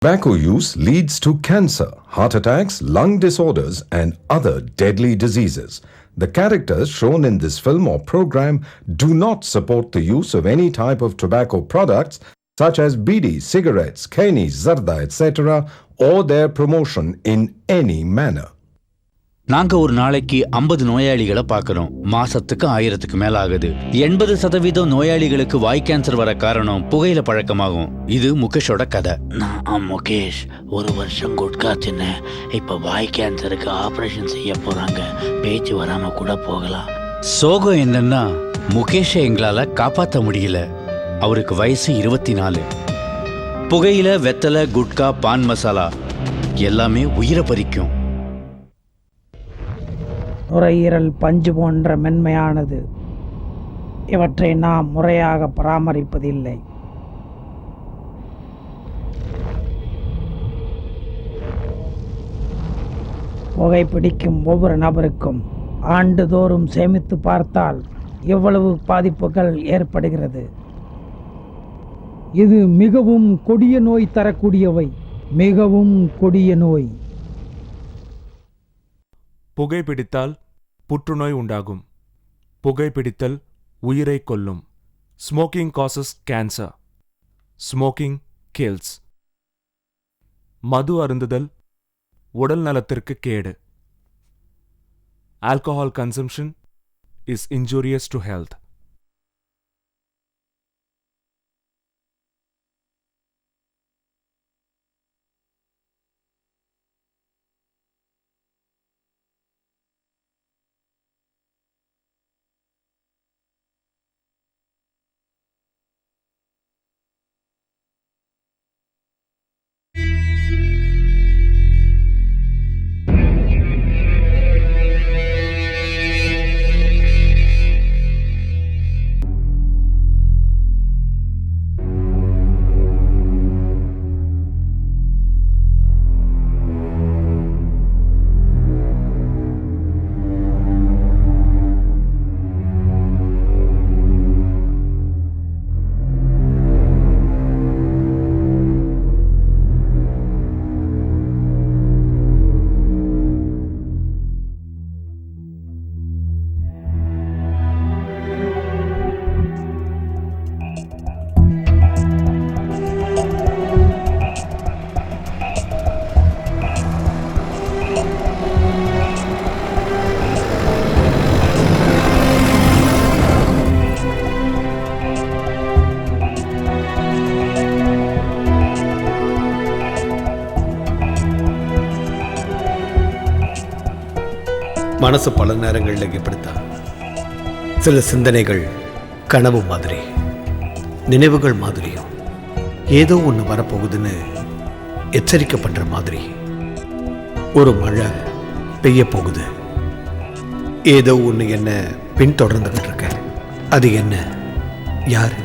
Tobacco use leads to cancer, heart attacks, lung disorders, and other deadly diseases. The characters shown in this film or program do not support the use of any type of tobacco products such as bidi, cigarettes, keni, zarda, etc., or their promotion in any manner. நாங்க ஒரு நாளைக்கு 50 நோயாளிகளை பார்க்கிறோம். மாசத்துக்கு 1000க்கு மேல ஆகுது. 80% நோயாளிகளுக்கு வாய் cancer வர காரணம் புகையில பழக்கமாகும். இது முகேஷோட கதை. நான் முகேஷ் 1 வருஷம் குட்கா தின்னேன். இப்ப வாய் கேன்சருக்கு ஆபரேஷன் செய்ய போறாங்க. பேச்சு வராம கூட போகலாம். சோகம் என்னன்னா முகேஷை எங்களால காப்பாற்ற முடியல. அவருக்கு வயசு 24. புகையில, வெத்தலை, குட்கா, பான் மசாலா எல்லாமே உயிரை பறிக்கும். நுரையீரல் பஞ்சு போன்ற மென்மையானது. இவற்றை நாம் முறையாக பராமரிப்பதில்லை. புகைப்பிடிக்கும் ஒவ்வொரு நபருக்கும் ஆண்டுதோறும் சேமித்து பார்த்தால் எவ்வளவு பாதிப்புகள் ஏற்படுகிறது. இது மிகவும் கொடிய நோய் தரக்கூடியவை. மிகவும் கொடிய நோய். புகைப்பிடித்தால் புற்றுநோய் உண்டாகும். புகைப்பிடித்தல் உயிரை கொல்லும். Smoking causes cancer. Smoking kills. மது அருந்துதல் உடல் நலத்திற்கு கேடு. Alcohol consumption is injurious to health. மனசு பல நேரங்களில் இப்படித்தான். சில சிந்தனைகள் கனவு மாதிரி, நினைவுகள் மாதிரியும், ஏதோ ஒன்று வரப்போகுதுன்னு எச்சரிக்கப்படுற மாதிரி. ஒரு மழை பெய்ய போகுது. ஏதோ ஒன்று என்ன பின்தொடர்ந்துகிட்டு இருக்க. அது என்ன? யாரு?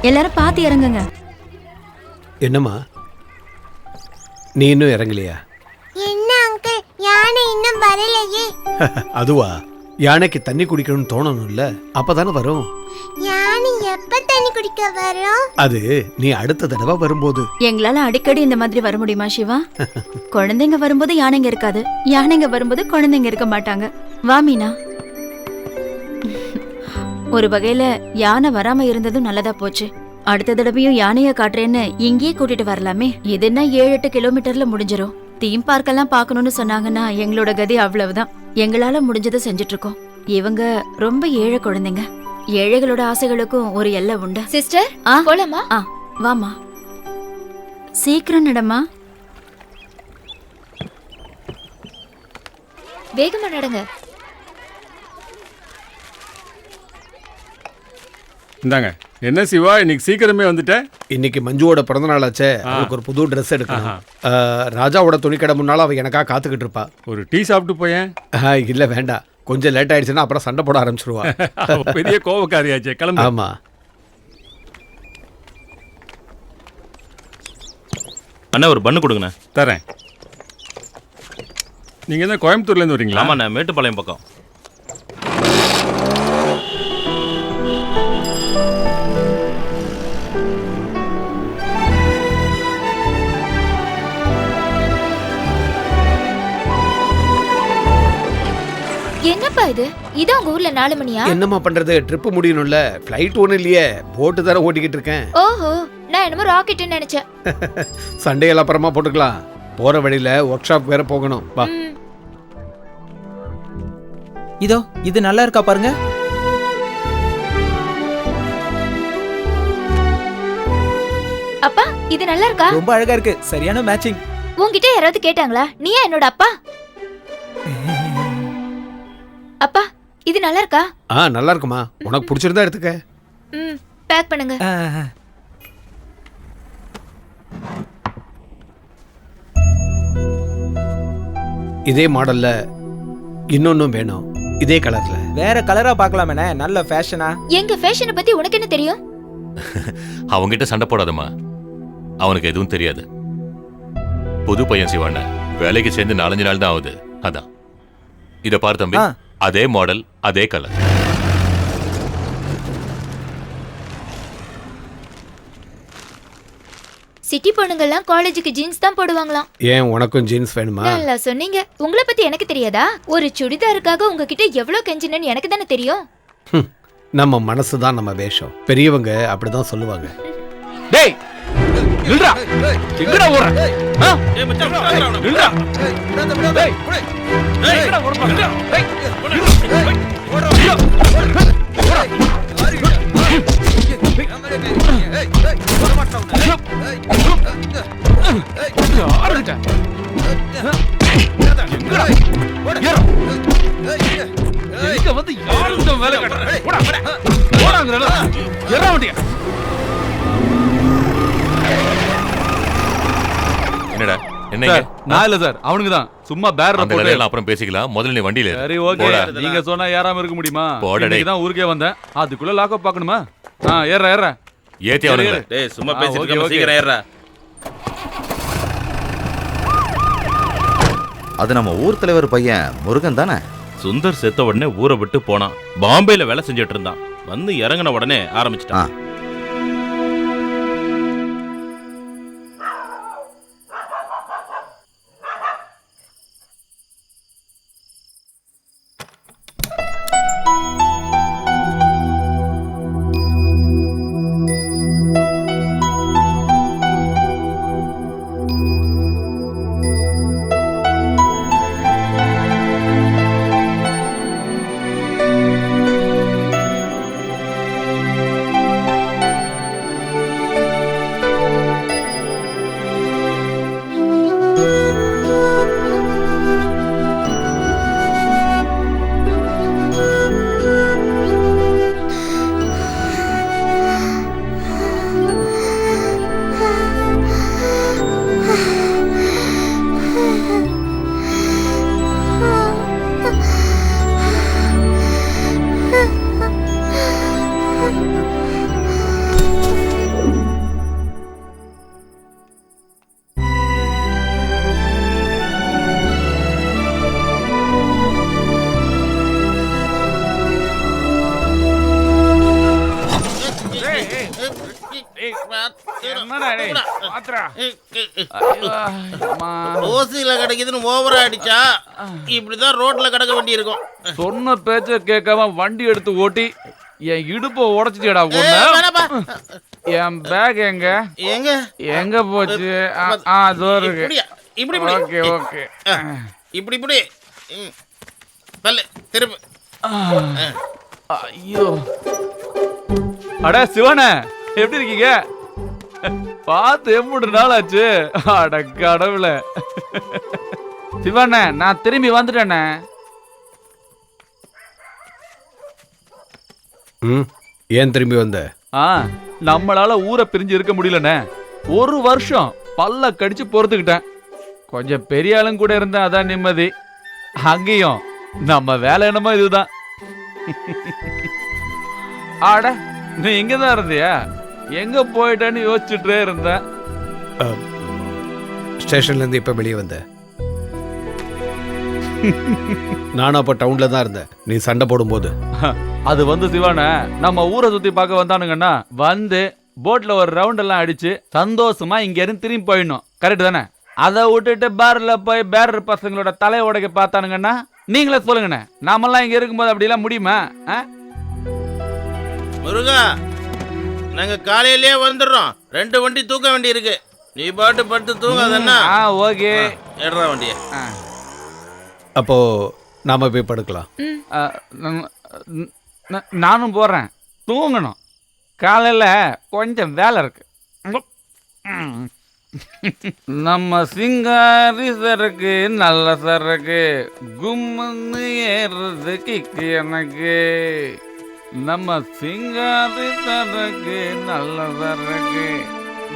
எல்லாரும் பார்த்து இறங்குங்க. என்னம்மா, நீ இன்னும் இறங்கலையா? என்ன அங்கிள், யானை இன்னும் வரலையே. அதுவா, யானைக்கு தண்ணி குடிக்கணும்னு தோணணும்ல, அப்பதானே வரும். யானை எப்ப தண்ணி குடிக்க வரும்? அது நீ அடுத்த தடவை வரும்போது. எங்களால அடிக்கடி இந்த மாதிரி வர முடியுமா சிவா? குழந்தைங்க வரும்போது யானைங்க இருக்காது, யானைங்க வரும்போது குழந்தைங்க இருக்க மாட்டாங்க. வா மீனா. ஒரு வகையில யானை வராம இருந்ததும் நல்லதா போச்சு. அடுத்த தடவையும் யானைய காட்டுறேன்னு இங்கேயே கூட்டிட்டு வரலாமே. இதுன்னா 7-8 கிலோமீட்டர்ல முடிஞ்சிரும். தீம் பார்க்கெல்லாம் பார்க்கணும்னு சொன்னாங்கன்னா எங்களோட கதி அவ்வளவுதான். எங்களால முடிஞ்சதை செஞ்சுட்டு இருக்கோம். இவங்க ரொம்ப ஏழை குழந்தைங்க. ஏழைகளோட ஆசைகளுக்கும் ஒரு எல்லை உண்டு. சிஸ்டர், போலாமா? வாமா, சீக்கிரம் நடமா. வேகமா நடங்க. இந்தாங்க. என்ன சிவா இன்னைக்கு சீக்கிரமே வந்துட்ட? இன்னைக்கு மஞ்சுவோட பிறந்த நாள் ஆச்சே, அவளுக்கு ஒரு புது ட்ரெஸ் எடுக்கணும். ராஜாவோட துணிக்கடை முன்னால அவ எனக்காக காத்துக்கிட்டு இருப்பா. ஒரு டீ சாப்பிட்டு போயேன். இல்ல வேண்டாம், கொஞ்சம் லேட் ஆயிடுச்சுன்னா அப்புறம் சண்டை போட ஆரம்பிச்சிருவா. பெரிய கோவக்காரியாச்சே, கிளம்பு. ஆமா. அண்ணா ஒரு பண்ணு கொடுங்கண்ணே. தரேன். நீங்க என்ன கோயம்புத்தூர்லேருந்து வரீங்களா? ஆமாண்ணே, மேட்டுப்பாளையம் பக்கம். என்னப்பா இது? இது உங்க ஊர்ல 4 மணியா? என்னம்மா பண்றது, ட்ரிப் முடியணும்ல. ஃப்ளைட் ஒன்றும் இல்லையே, போட்டு தர ஓட்டிக்கிட்டு இருக்கேன். ஓஹோ, நான் என்னமோ ராக்கெட்னு நினைச்சேன். சண்டையெல்லாம் அப்புறமா போட்டுக்கலாம். போற வழியில ஒர்க் ஷாப் வேற போகணும். வா. இதோ இது நல்லா இருக்கா பாருங்க. அப்பா இது நல்லா இருக்கா? ரொம்ப அழகா இருக்கு, சரியான மேட்சிங். உன்கிட்ட யாராவது கேட்டாங்களா நீயா என்னோட அப்பா? அப்பா இது நல்லா இருக்கா? நல்லா இருக்குமா, உனக்கு பிடிச்சிருந்தா எடுத்துக்க. பேக் பண்ணுங்க. இதே மாடல்ல இன்னொன்னும் வேணும், இதே கலர்ல. வேற கலரா பார்க்கலாமே, நல்ல ஃபேஷனா. எங்க ஃபேஷனை பத்தி உனக்கு என்ன தெரியும்? அவங்கிட்ட சண்டை போடாதம்மா, அவனுக்கு எதுவும் தெரியாது. புது பையன் சிவாண்ண, வேலைக்கு சேர்ந்து 4-5 நாள் தான் ஆகுது. அதான் இத பாரு தம்பி, அதே மாடல் அதே கலர். சிட்டி பொண்ணுங்கெல்லாம் காலேஜுக்கு ஜீன்ஸ் தான் போடுவாங்களாம். ஏன் உனக்கும் ஜீன்ஸ் வேணுமா? நல்லா சொன்னீங்க. உங்களை பத்தி எனக்கு தெரியாதா? ஒரு சுடிதாருக்காக உங்ககிட்ட எவ்வளவு கெஞ்சினேன்னு எனக்கு தானே தெரியும். நம்ம மனசுதான் நம்ம வேஷம், பெரியவங்க அப்படிதான் சொல்லுவாங்க. டேய் நில்றா, எங்கடா ஓடுற? ஏய் மச்சான் நில்றா. டேய் எங்கடா ஓடுற? டேய் ஓடுறா. என்னடா என்ன? நான் இல்ல சார், அவனுக்கு தான். சும்மா பேரர் போட்டு அப்புறம் பேசிக்கலாம், முதல்ல நீ வண்டியில. சரி ஓகே, நீங்க சொன்னா ஏறாம இருக்க முடியுமா? இன்னைக்கு தான் ஊருக்கே வந்தேன், அதுக்குள்ள லாக்அப் பார்க்கணுமா? ஏறா ஏத்தி அவனுங்க. டேய் சும்மா பேசிட்டு இருக்க, சீக்கிரம் ஏறா. அது நம்ம ஊர் தலைவர் பையன் முருகன் தானே? சுந்தர் செத்த உடனே ஊரை விட்டு போனான். பாம்பேல வேலை செஞ்சுட்டு இருந்தான். வந்து இறங்கின உடனே ஆரம்பிச்சிட்டான். ஓசியில கிடைக்குதுன்னு ஓவரா அடிச்சா இப்படிதான் ரோட்ல கிடக்க வேண்டி இருக்கும். சொன்ன பேச்ச கேட்காம வண்டி எடுத்து ஓட்டி என் இடுப்ப உடைச்சிட்டா. என் பேக் எங்க எங்க எங்க போச்சு? அதோ இருக்கு. ஓகே ஓகே, இப்படி இப்படி பல்ல திருப்பு. ஐயோ, அட சிவனே, எப்படி இருக்கீங்க? பார்த்து எப்படி நாள் ஆச்சு? அட கடவுளே. சிவண்ணே, நான் திரும்பி வந்துட்டேண்ணே. ஏன் திரும்பி வந்த? நம்மளால ஊரை பிரிஞ்சு இருக்க முடியலண்ணே. ஒரு வருஷம் பல்ல கடிச்சு பொறுத்துக்கிட்டேன். கொஞ்சம் பெரிய ஆளும் கூட இருந்தேன், அதான் நிம்மதி. அங்கேயும் நம்ம வேலை என்னமோ இதுதான். ஆட, நீ இங்கதான் இருந்தியா? எங்க போயிட்டேன்னு யோசிச்சுட்டே இருந்தேன். ஸ்டேஷன்ல இருந்து இப்ப வெளியே வந்த? நானும் அப்ப டவுன்ல தான் இருந்தேன் நீ சண்டை போடும்போது. அது வந்து சிவான நம்ம ஊரை சுத்தி பார்க்க வந்தானுங்கன்னா வந்து போட்ல ஒரு ரவுண்ட் எல்லாம் அடிச்சு சந்தோஷமா இங்க இருந்து திரும்பி போயிடணும். கரெக்ட் தானே? அதை விட்டுட்டு பார்ல போய் பேரர் பசங்களோட தலையை உடைக்க பார்த்தானுங்கன்னா நீங்களே சொல்லுங்கண்ணே, நாமெல்லாம் இங்க இருக்கும்போது அப்படி எல்லாம் முடியுமா? முருகா, நாங்க காலையிலேயே வந்துடுறோம். 2 வண்டி தூக்க வேண்டி இருக்கு. நீ பாட்டு படுத்து தூங்காதன்னா. ஓகே, எடுறா வண்டிய. அப்போ நாம போய் படுக்கலாம். நானும் போறேன். தூங்கணும். காலையில கொஞ்சம் வேலை இருக்கு. நம்ம சிங்காரி சரக்கு நல்ல சரக்கு, கும்முன்னு ஏறுறது கிக்கு எனக்கு. நம்ம சிங்காரி சரக்கு நல்ல சரக்கு,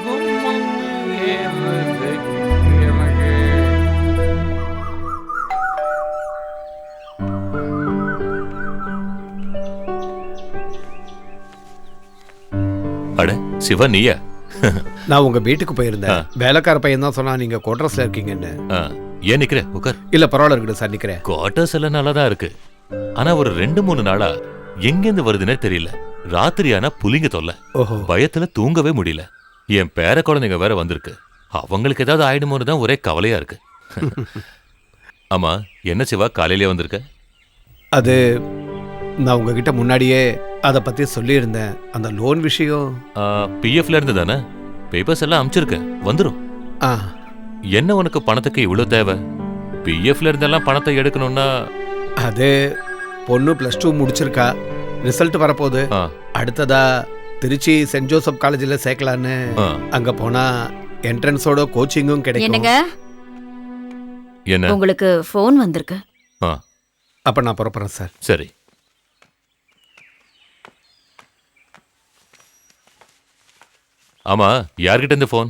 கும்முன்னு ஏறுறது கிக்கு எனக்கு. அட சிவா, நீயா? நான் உங்க வீட்டுக்கு போயிருந்தேன். வேலைக்கார பையன் தான் சொன்னா நீங்க குவார்டர்ஸ்ல இருக்கீங்கன்னு. ஏன் நிக்கிற? உட்கார். இல்ல பரவாயில்ல, இருக்கட்டும் சார், நிக்கிறேன். குவார்டர்ஸ் எல்லாம் நல்லா தான் இருக்கு. ஆனா ஒரு 2-3 நாளா எங்கிருந்து வருதுன்னே தெரியல. ராத்திரி ஆனா புலிங்க தொல்லை. பயத்துல தூங்கவே முடியல. என் பேர குழந்தைங்க வேற வந்திருக்கு. அவங்களுக்கு ஏதாவது ஆயிடுமோன்னு தான் ஒரே கவலையா இருக்கு. ஆமா, என்ன சிவா காலையிலே வந்திருக்க? அது நான் உங்ககிட்ட முன்னாடியே அதை பத்தி சொல்லியிருந்தேன். அந்த லோன் விஷயம் பிஎஃப்ல இருந்து தானே? பேப்பர்ஸ் எல்லாம் அனுப்பிச்சிருக்க, வந்துடும். என்ன உனக்கு பணத்துக்கு இவ்வளவு தேவை? பிஎஃப்ல இருந்தெல்லாம் பணத்தை எடுக்கணும்னா அது பொண்ணு +2 முடிச்சிருக்கா, ரிசல்ட் வரப்போகுது. அடுத்ததா திருச்சி சென்ட் ஜோசப் காலேஜில் சேர்க்கலான்னு. அங்க போனா என்ட்ரன்ஸோட கோச்சிங்கும் கிடைக்கும். என்ன உங்களுக்கு ஃபோன் வந்திருக்கு? அப்ப நான் புறப்படுறேன் சார். சரி. ஆமா, யார்கிட்ட இந்த ஃபோன்?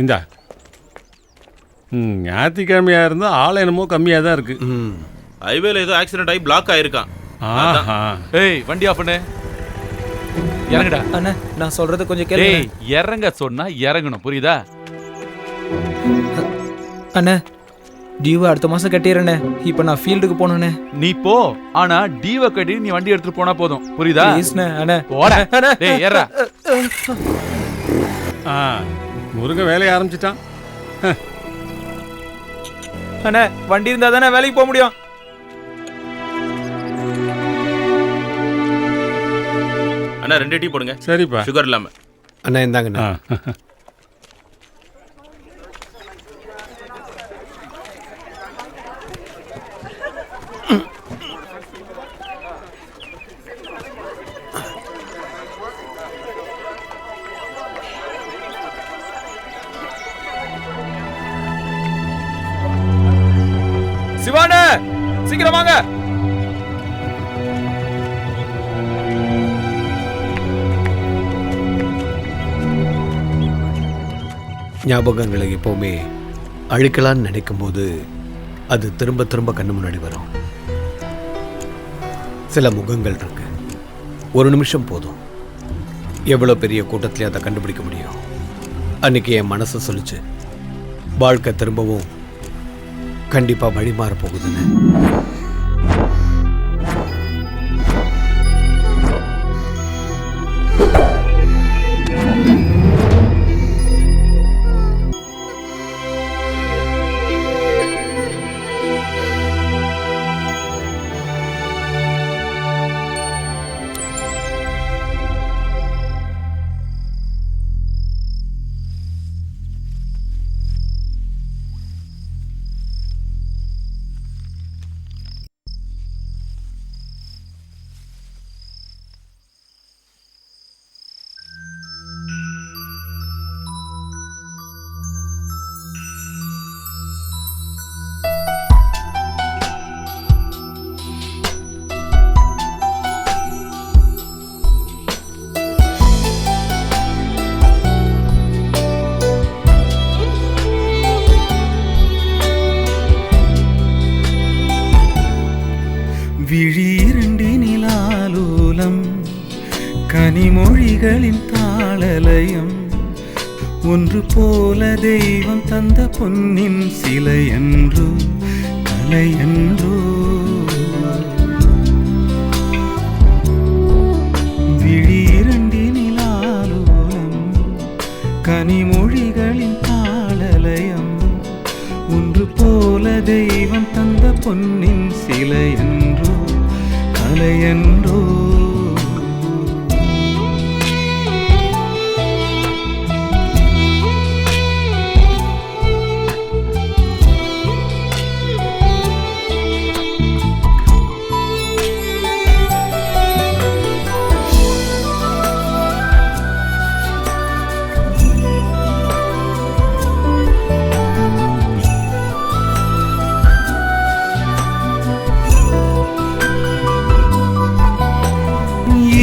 இந்தா. ஞாயிற்றுக்கிழமையா இருந்தா ஆள் என்னமோ கம்மியா தான் இருக்கு. ஹைவேல ஏதோ ஆக்சிடென்ட் ஆகி பிளாக் ஆயிருக்கான். ஏய், வண்டி ஆஃப் பண்ணு. இறங்குடா. அண்ணா, நான் சொல்றது கொஞ்சம் கேளுங்க. ஏய், இறங்க சொன்னா இறங்கணும், புரியுதா? அண்ணா, டியூ அடுத்த மாசம் கட்டிடுறேண்ணே. இப்போ நான் ஃபீல்டுக்கு போகணுண்ணே. நீ போ, ஆனா டியூவை கட்டி நீ வண்டி எடுத்துட்டு போனா போதும், புரியுதா? ப்ளீஸ்ண்ணே. அண்ணா போடா. டேய், ஏறா. முருகன் வேலையை ஆரம்பிச்சிட்டான். அண்ணா, வண்டி இருந்தா தானே வேலைக்கு போக முடியும். அண்ணா 2 டீ போடுங்க. சரிப்பா. சுகர் இல்லாம. அண்ணா இந்தாங்கண்ணா. சிவானே, சீக்கிரம் வாங்க. ஞாபகங்களை எப்போவுமே அழிக்கலான்னு நினைக்கும் போது அது திரும்ப திரும்ப கண்ணு முன்னாடி வரும். சில முகங்கள் இருக்கு, ஒரு நிமிஷம் போதும். எவ்வளோ பெரிய கூட்டத்திலே அதை கண்டுபிடிக்க முடியும். அன்னைக்கு என் மனசு சொல்லிச்சு, வாழ்க்கை திரும்பவும் கண்டிப்பாக வழி மாற போகுதுன்னு. காலலயம் ஒன்று போல தெய்வம் தந்த பொன்னின் சிலையன்றோ கலையன்றோ விழிரண்டினிலாலோலம் கனிமொழிகளின் காலலயம் ஒன்று போல தெய்வம் தந்த பொன்னின் சிலையன்றோ கலையன்றோ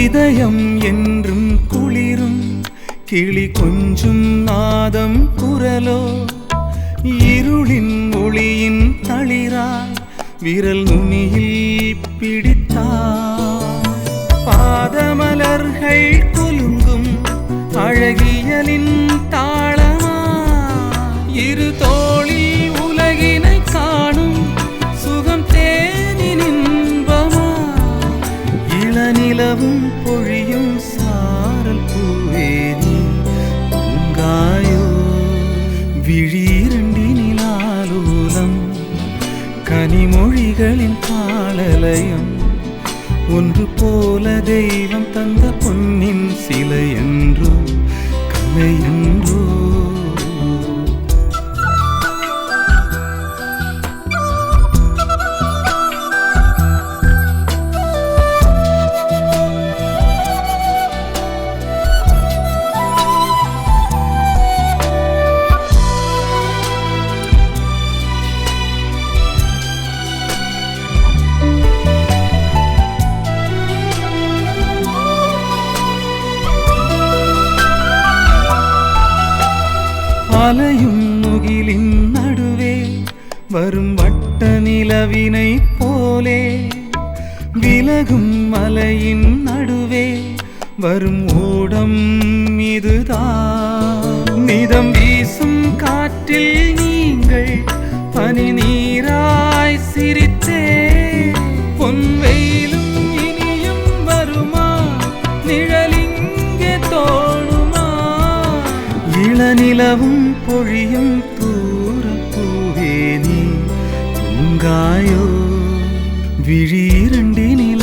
இதயம் என்றும் குளிரும் கிளி கொஞ்சும் நாதம் குரலோ இருளின் ஒளியின் தளிராய் விரல் நுனியில் பிடித்தார் பாதமலர்கள் குலுங்கும் அழகியலின் தாளமா இரு தோளில் உலகினை காணும் சுகம் தேனின் இன்பமா இளநிலவும் பொழியும் சாரல் பூவே நீ பூங்காயோ விழிரண்டினிலாலோலம் கனிமொழிகளின் காலலயம் ஒன்று போல தெய்வம் தந்த பொன்னின் சிலையன்றோ கலையன்றோ அலையும் முகிலின் நடுவே வரும் வட்ட நிலவினை போலே விலகும் மலையின் நடுவே வரும் ஓடம் இதுதான் நிதம் வீசும் காற்றில் நீங்கள் பனி நீராய் சிரித்தே பொன்வெயிலும் இனியும் வருமா நிழலிங்கே தோணுமா இளநிலவும் பொழியும் தூரப்பூவே நீ பூங்காயோ விழிரண்டினிலாலோலம்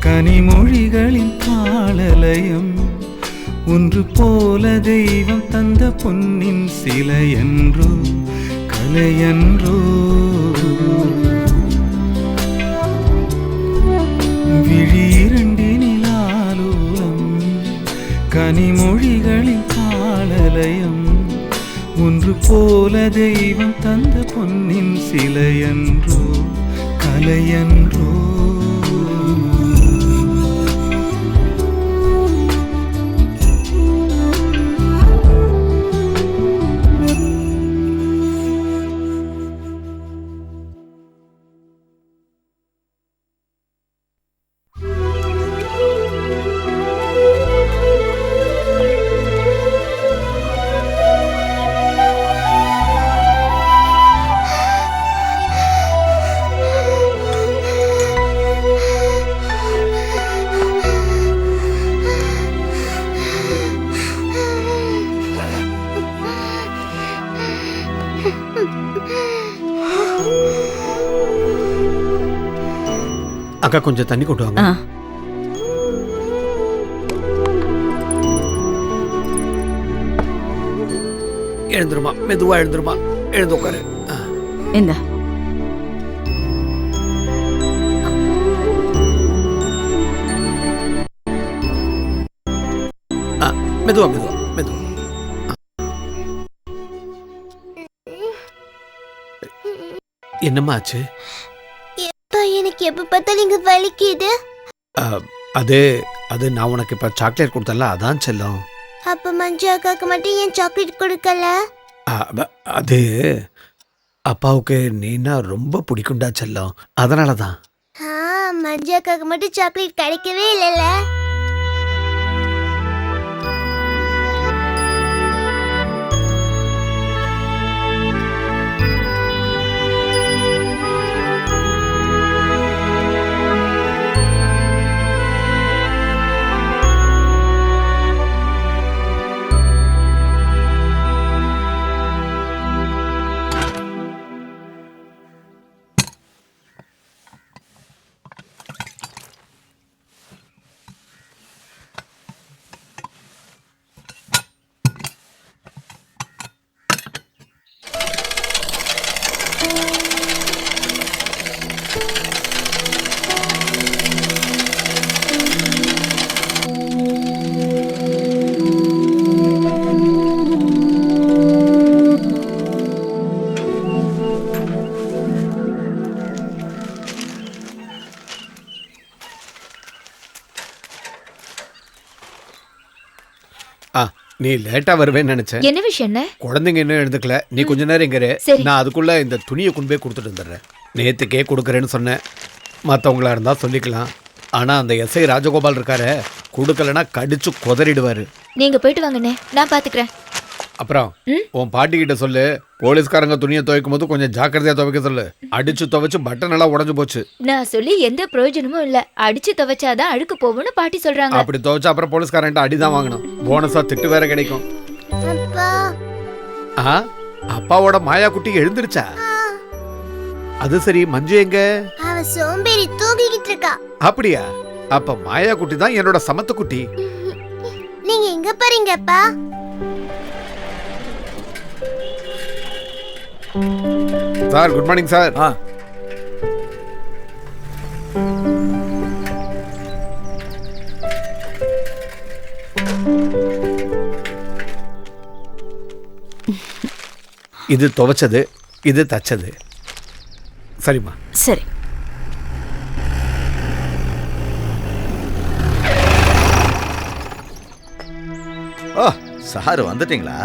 கனிமொழிகளின் காலலயம் ஒன்று போல தெய்வம் தந்த பொன்னின் சிலையன்றோ கலையன்றோ விழிரண்டினிலாலோலம் கனிமொழிகளின் காலலயம் ஒன்று போல தெய்வம் தந்த பொன்னின் சிலையன்றோ கலையன்றோ அக்கா கொஞ்சம் தண்ணி கொண்டு வாங்க. எழுந்துருமா, மெதுவா எழுந்துருமா, எழுந்து உட்காரு. இந்த மெதுவா மெதுவா மெதுவா. என்னம்மா ஆச்சு? எனக்கு எப்ப பார்த்தாலும் இங்க வலிக்குது. அது அது நான் உனக்கு இப்ப சாக்லேட் கொடுத்தல, அதான் செல்லம். அப்ப மஞ்சு அக்காக்கு மட்டும் ஏன் சாக்லேட் கொடுக்கல? அது அப்பாவுக்கு நீனா ரொம்ப பிடிக்கும்டா செல்லம், அதனாலதான். மஞ்சு அக்காக்கு மட்டும் சாக்லேட் கிடைக்கவே இல்லைல்ல. நீ லேட்டா வருவேன்னு நினைச்சேன். என்ன விஷயம் என்ன? குழந்தைங்க இன்னும் எழுந்துக்கல, நீ கொஞ்ச நேரம் இங்க இரு. சரி. நான் அதுக்குள்ள இந்த துணியை கொண்டு போய் கொடுத்துட்டு வந்துடுறேன். நேத்துக்கே கொடுக்குறேன்னு சொன்னேன், மற்றவங்களா இருந்தா சொல்லிக்கலாம். ஆனா அந்த எஸ்ஐ ராஜகோபால் இருக்காரு, கொடுக்கலன்னா கடிச்சு குதறிடுவாரு. நீங்க போயிட்டு வாங்கண்ணே, நான் பாத்துக்கிறேன். அப்புறம் உன் பாட்டி கிட்ட சொல்லு, போலீஸ்காரங்க துணியை துவைக்கும் போது கொஞ்சம் ஜாக்கிரதையா துவைக்க சொல்லு. அடிச்சு துவைச்சு பட்டன் எல்லாம் உடஞ்சு போச்சு. நான் சொல்லி எந்த பிரயோஜனமும் இல்ல. அடிச்சு துவைச்சாதான் அழுக்கு போகும்னு பாட்டி சொல்றாங்க. அப்படி துவைச்சா அப்புறம் போலீஸ்காரன்ட்ட அடிதான் வாங்கணும். போனஸா திட்டு வேற கிடைக்கும். அப்பாவோட மாயா குட்டி எழுந்திருச்சா? அது சரி, மஞ்சு எங்க? அவ சோம்பேறி தூங்கிக்கிட்டு இருக்கா. அப்படியா? அப்ப மாயா குட்டி தான் என்னோட சமத்து குட்டி. நீங்க எங்க போறீங்கப்பா? Sir, good morning sir. இது துவைச்சது, இது தச்சது. சரிம்மா. சரி. ஓ, சார் வந்துட்டீங்களா?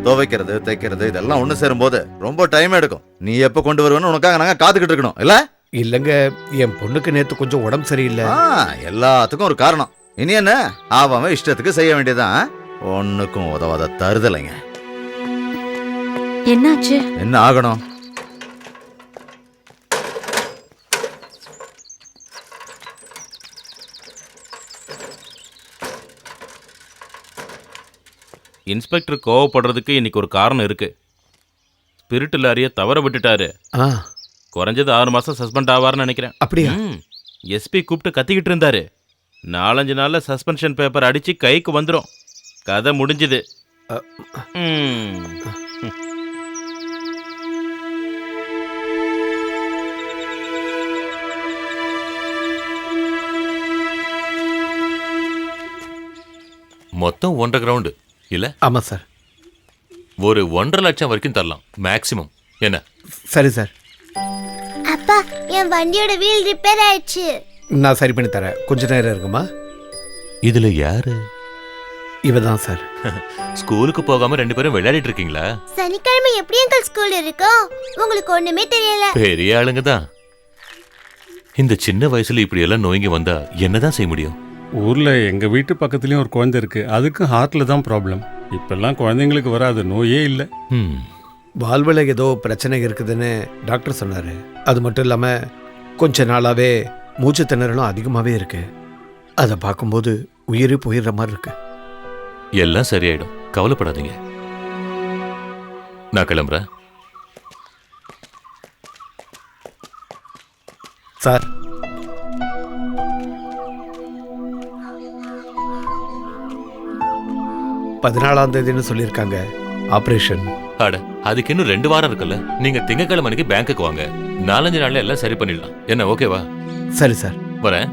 துவைக்கிறது தைக்கிறது இதெல்லாம் ஒன்று சேரும்போது ரொம்ப டைம் எடுக்கும். நீ எப்போ கொண்டு வருவேன்னு உனக்காக நாங்கள் காத்துக்கிட்டு இருக்கணும் இல்ல? இல்லைங்க, என் பொண்ணுக்கு நேற்று கொஞ்சம் உடம்பு சரியில்லை. எல்லாத்துக்கும் ஒரு காரணம். இனி என்ன, அவன் இஷ்டத்துக்கு செய்ய வேண்டியதான். ஒன்னுக்கும் உதவாத தருதலைங்க. என்னாச்சு? என்ன ஆகணும்? இன்ஸ்பெக்டர் கோவப்படுறதுக்கு இன்னைக்கு ஒரு காரணம் இருக்கு. ஸ்பிரிட் லாரியை தவற விட்டுட்டாரு. குறைஞ்சது 6 மாசம் சஸ்பெண்ட் ஆவார்னு நினைக்கிறேன். அப்படியா? எஸ்பி கூப்பிட்டு கத்திக்கிட்டு இருந்தாரு. 4-5 நாள்ல சஸ்பென்ஷன் பேப்பர் அடிச்சு கைக்கு வந்துடும். கதை முடிஞ்சுது. மொத்தம் 1.5 கிரவுண்டு இல்ல? ஆமா சார். ஒரு 1.5 லட்சம் வரைக்கும் தரலாம் மேக்ஸிமம். என்ன? சரி சார். அப்பா, என் வண்டியோட வீல் ரிப்பேர் ஆயிடுச்சு. நான் சரி பண்ணி தரேன், கொஞ்ச நேரம் இருக்குமா? இதுல யாரு? இவதான் சார். ஸ்கூலுக்கு போகாம 2 பேரும் விளையாடிட்டு இருக்கீங்களா? சனிக்கிழமை எப்படி அங்கிள் ஸ்கூல் இருக்கும்? உங்களுக்கு ஒண்ணுமே தெரியல. பெரிய ஆளுங்க தான். இந்த சின்ன வயசுல இப்படி எல்லாம் நோய்ங்க வந்தா என்னதான் செய்ய முடியும்? ஊர்ல எங்க வீட்டு பக்கத்துலயும் ஒரு குழந்தை இருக்கு. அதுக்கு ஹார்ட்ல தான் ப்ராப்ளம். இப்பெல்லாம் குழந்தைங்களுக்கு வராது நோயே இல்லை. வாழ்வில் ஏதோ பிரச்சனை இருக்குதுன்னு டாக்டர் சொன்னாரு. அது மட்டும் இல்லாம கொஞ்ச நாளாவே மூச்சு திணறலும் அதிகமாவே இருக்கு. அதை பார்க்கும்போது உயிரே போயிடுற மாதிரி இருக்கு. எல்லாம் சரியாயிடும், கவலைப்படாதீங்க. நான் கிளம்புறேன். சார், பதினாலாம் தேதின்னு சொல்லியிருக்காங்க ஆபரேஷன். அட, அதுக்கு இன்னும் 2 வாரம் இருக்குல்ல. நீங்க திங்கட்கிழமை அன்னைக்கு பேங்க்குக்கு வாங்க. 4-5 நாள்ல எல்லாம் சரி பண்ணிடலாம். என்ன, ஓகேவா? சரி சார், வரேன்.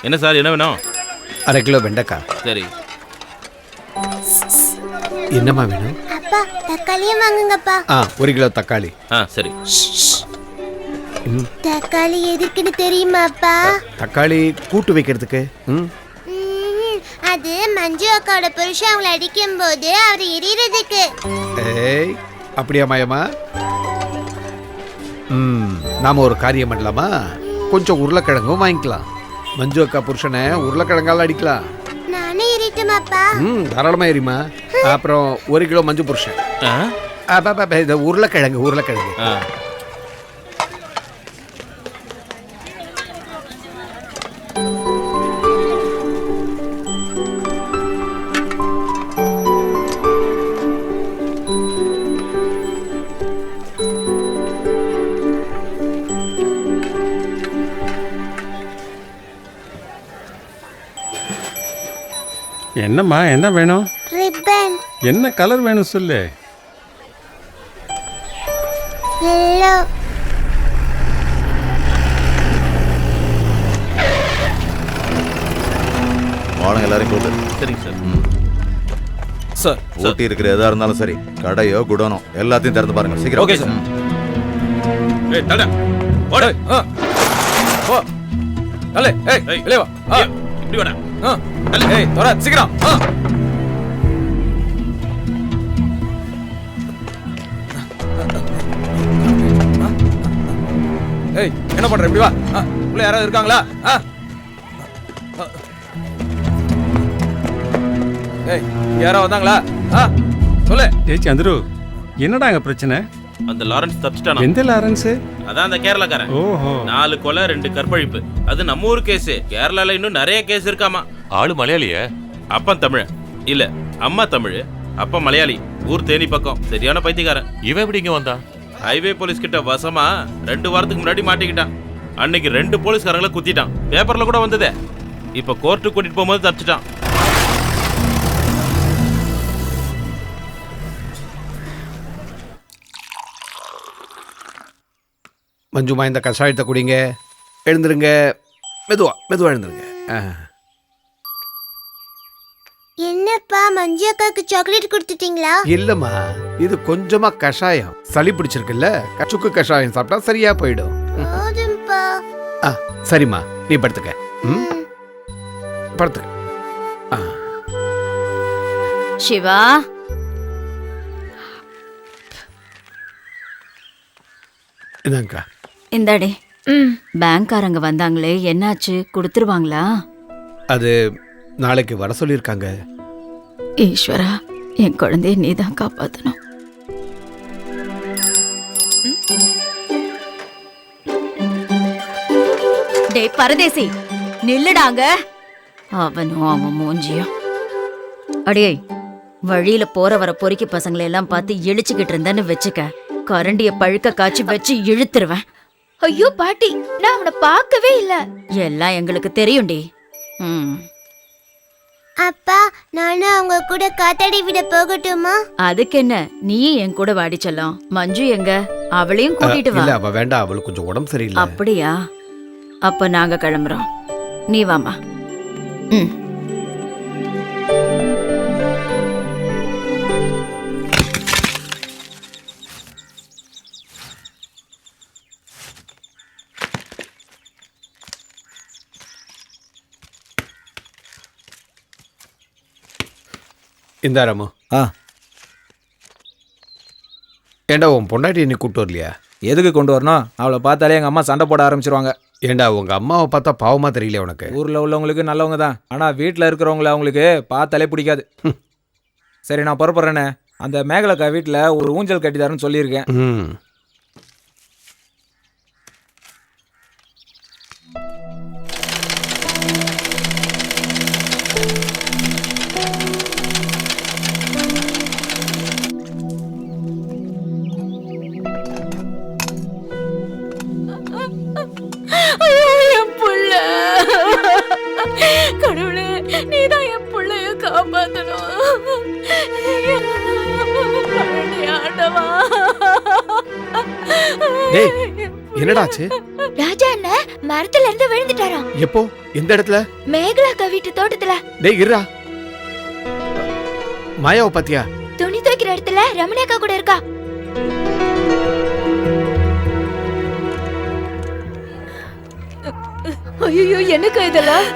என்ன சார், என்ன வேணும்? 1/2 கிலோ வெண்டைக்காய். சரி. என்னம்மா வேணும்? அப்பா, தக்காளியும் வாங்குங்கப்பா. 1 கிலோ தக்காளி. சரி. தக்காளி எதுக்குன்னு தெரியுமாப்பா? தக்காளி கூட்டு வைக்கிறதுக்கு. அது மஞ்சு அக்காவோட புருஷன் அவங்களை அடிக்கும் போது அவர் எரியறதுக்கு. ஏய், அப்படியா மாயமா? நாம ஒரு காரியம் பண்ணலாமா? கொஞ்சம் உருளைக்கிழங்கும் வாங்கிக்கலாம். மஞ்சு அக்கா புருஷனை உருளைக்கிழங்கால அடிக்கலாம். நானே எரியட்டுமாப்பா? தாராளமா எரியுமா. அப்புறம் 1 கிலோ மஞ்சு புருஷன். உருளைக்கிழங்கு. என்னம்மா என்ன வேணும்? ரிப்பன். என்ன கலர் வேணும் சொல்லு. எல்லோ. வாங்க எல்லாரும் கூட்டு. சரிங்க சார். சார் ஊட்டி இருக்கிற எதா இருந்தாலும் சரி, கடையோ குடோனோ எல்லாத்தையும் திறந்து பாருங்க சீக்கிரம். Okay sir. ஏய் தட ஓடு. ஓ அலே ஏய் வெளிய வா. இப்படி வாடா. அலே ஏய் தோரா சீக்கிரம். ஏய் என்ன பண்ற இப்படி வா. உள்ள யாராவது இருக்காங்களா? ஏய் யாராவது வந்தாங்களா? சொல்லு. ஏய் சந்துரு, என்னடா அங்க பிரச்சனை? அந்த லாரன்ஸ் தப்பிச்சிட்டானா? எந்த லாரன்ஸ்? அதான் அந்த கேரளாக்காரன். ஓஹோ. 4 கொலை 2 கற்பழிப்பு. அது நம்ம ஊர் கேஸ். கேரளால இன்னும் நிறைய கேஸ் இருக்காமா. ஆளு மலையாளியா? அப்பா தமிழ் இல்ல, அம்மா தமிழ், அப்பா மலையாளி. ஊர் தேனி பக்கம். சரியான பைத்தியக்காரன். இவன் எப்படி இங்க வந்தான்? ஹைவே போலீஸ் கிட்ட வசமா 2 வாரத்துக்கு முன்னாடி மாட்டிக்கிட்டான். அன்னைக்கு 2 போலீஸ்காரங்களை குத்திட்டான். பேப்பர்ல கூட வந்ததே. இப்ப கோர்ட்டுக்கு கூட்டிட்டு போகும்போது தப்பிச்சிட்டான். மஞ்சுமா இந்த கஷாயத்தை குடிங்க. எழுந்துருங்க. மெதுவா மெதுவா எழுந்துருங்க. என்னப்பா மஞ்சு அக்காக்கு சாக்லேட் கொடுத்துட்டீங்களா? இல்லம்மா, இது கொஞ்சமா கஷாயம். சளி பிடிச்சிருக்குல்ல, சுக்கு கஷாயம் சாப்பிட்டா சரியா போயிடும். போதும்பா. சரிம்மா, நீ படுத்துக்க. படுத்துக்க. சிவா, இதாங்கா. இந்தாடி. பேங்க்காரங்க வந்தாங்களே, என்னாச்சு? கொடுத்துருவாங்களா? அது நாளைக்கு வர சொல்லியிருக்காங்க. ஈஸ்வரா, என் குழந்தைய நீ தான் காப்பாத்தணும். டேய் பரதேசி, நில்லுடாங்க. அவனும் அவன் மூஞ்சியும். அடே, வழியில போற வர பொறுக்கி பசங்களை எல்லாம் பார்த்து இழிச்சுக்கிட்டு இருந்தேன்னு வச்சுக்க, கரண்டிய பழுக்க காய்ச்சி வச்சு இழுத்துருவேன். ஐயோ பாட்டி, நான் அவனை பார்க்கவே இல்ல. எல்லாம் எங்களுக்கு தெரியும்டி. அப்பா, நானும் அவங்க கூட காத்தாடி விட போகட்டுமா? அதுக்கு என்ன, நீ என் கூட வாடி செல்லம். மஞ்சு எங்க? அவளையும் கூட்டிட்டு வா. இல்ல, அவ வேண்டாம், அவளுக்கு கொஞ்சம் உடம்பு சரியில்லை. அப்படியா? அப்ப நாங்க கிளம்புறோம். நீ வாமா. இந்த ராமு. ஏண்டா உன் பொண்டாட்டி நீ கூப்பிட்டு வரலையா? எதுக்கு கொண்டு வரணும்? அவளை பார்த்தாலே எங்கள் அம்மா சண்டை போட ஆரம்பிச்சிருவாங்க. ஏண்டா உங்க அம்மாவை பார்த்தா பாவமா தெரியல உனக்கு? ஊரில் உள்ளவங்களுக்கு நல்லவங்க தான், ஆனால் வீட்டில் இருக்கிறவங்கள அவங்களுக்கு பார்த்தாலே பிடிக்காது. சரி, நான் புறப்படுறேனே. அந்த மேகலக்கா வீட்டில் ஒரு ஊஞ்சல் கட்டிதாருன்னு சொல்லியிருக்கேன். கடவுளே, நீதான் என் பிள்ளைய காப்பாத்தணும். என்னடாச்சு? ராஜா அண்ணன் மரத்துல இருந்து விழுந்துட்டாராம். எப்போ? எந்த இடத்துல? மேகலாக்கா வீட்டு தோட்டத்துல. டேய் இருடா. மாயாவை பாத்தியா? துணி துவைக்கிற இடத்துல ரமணியக்கா கூட இருக்கா. ஐயோ, எனக்கு இதெல்லாம்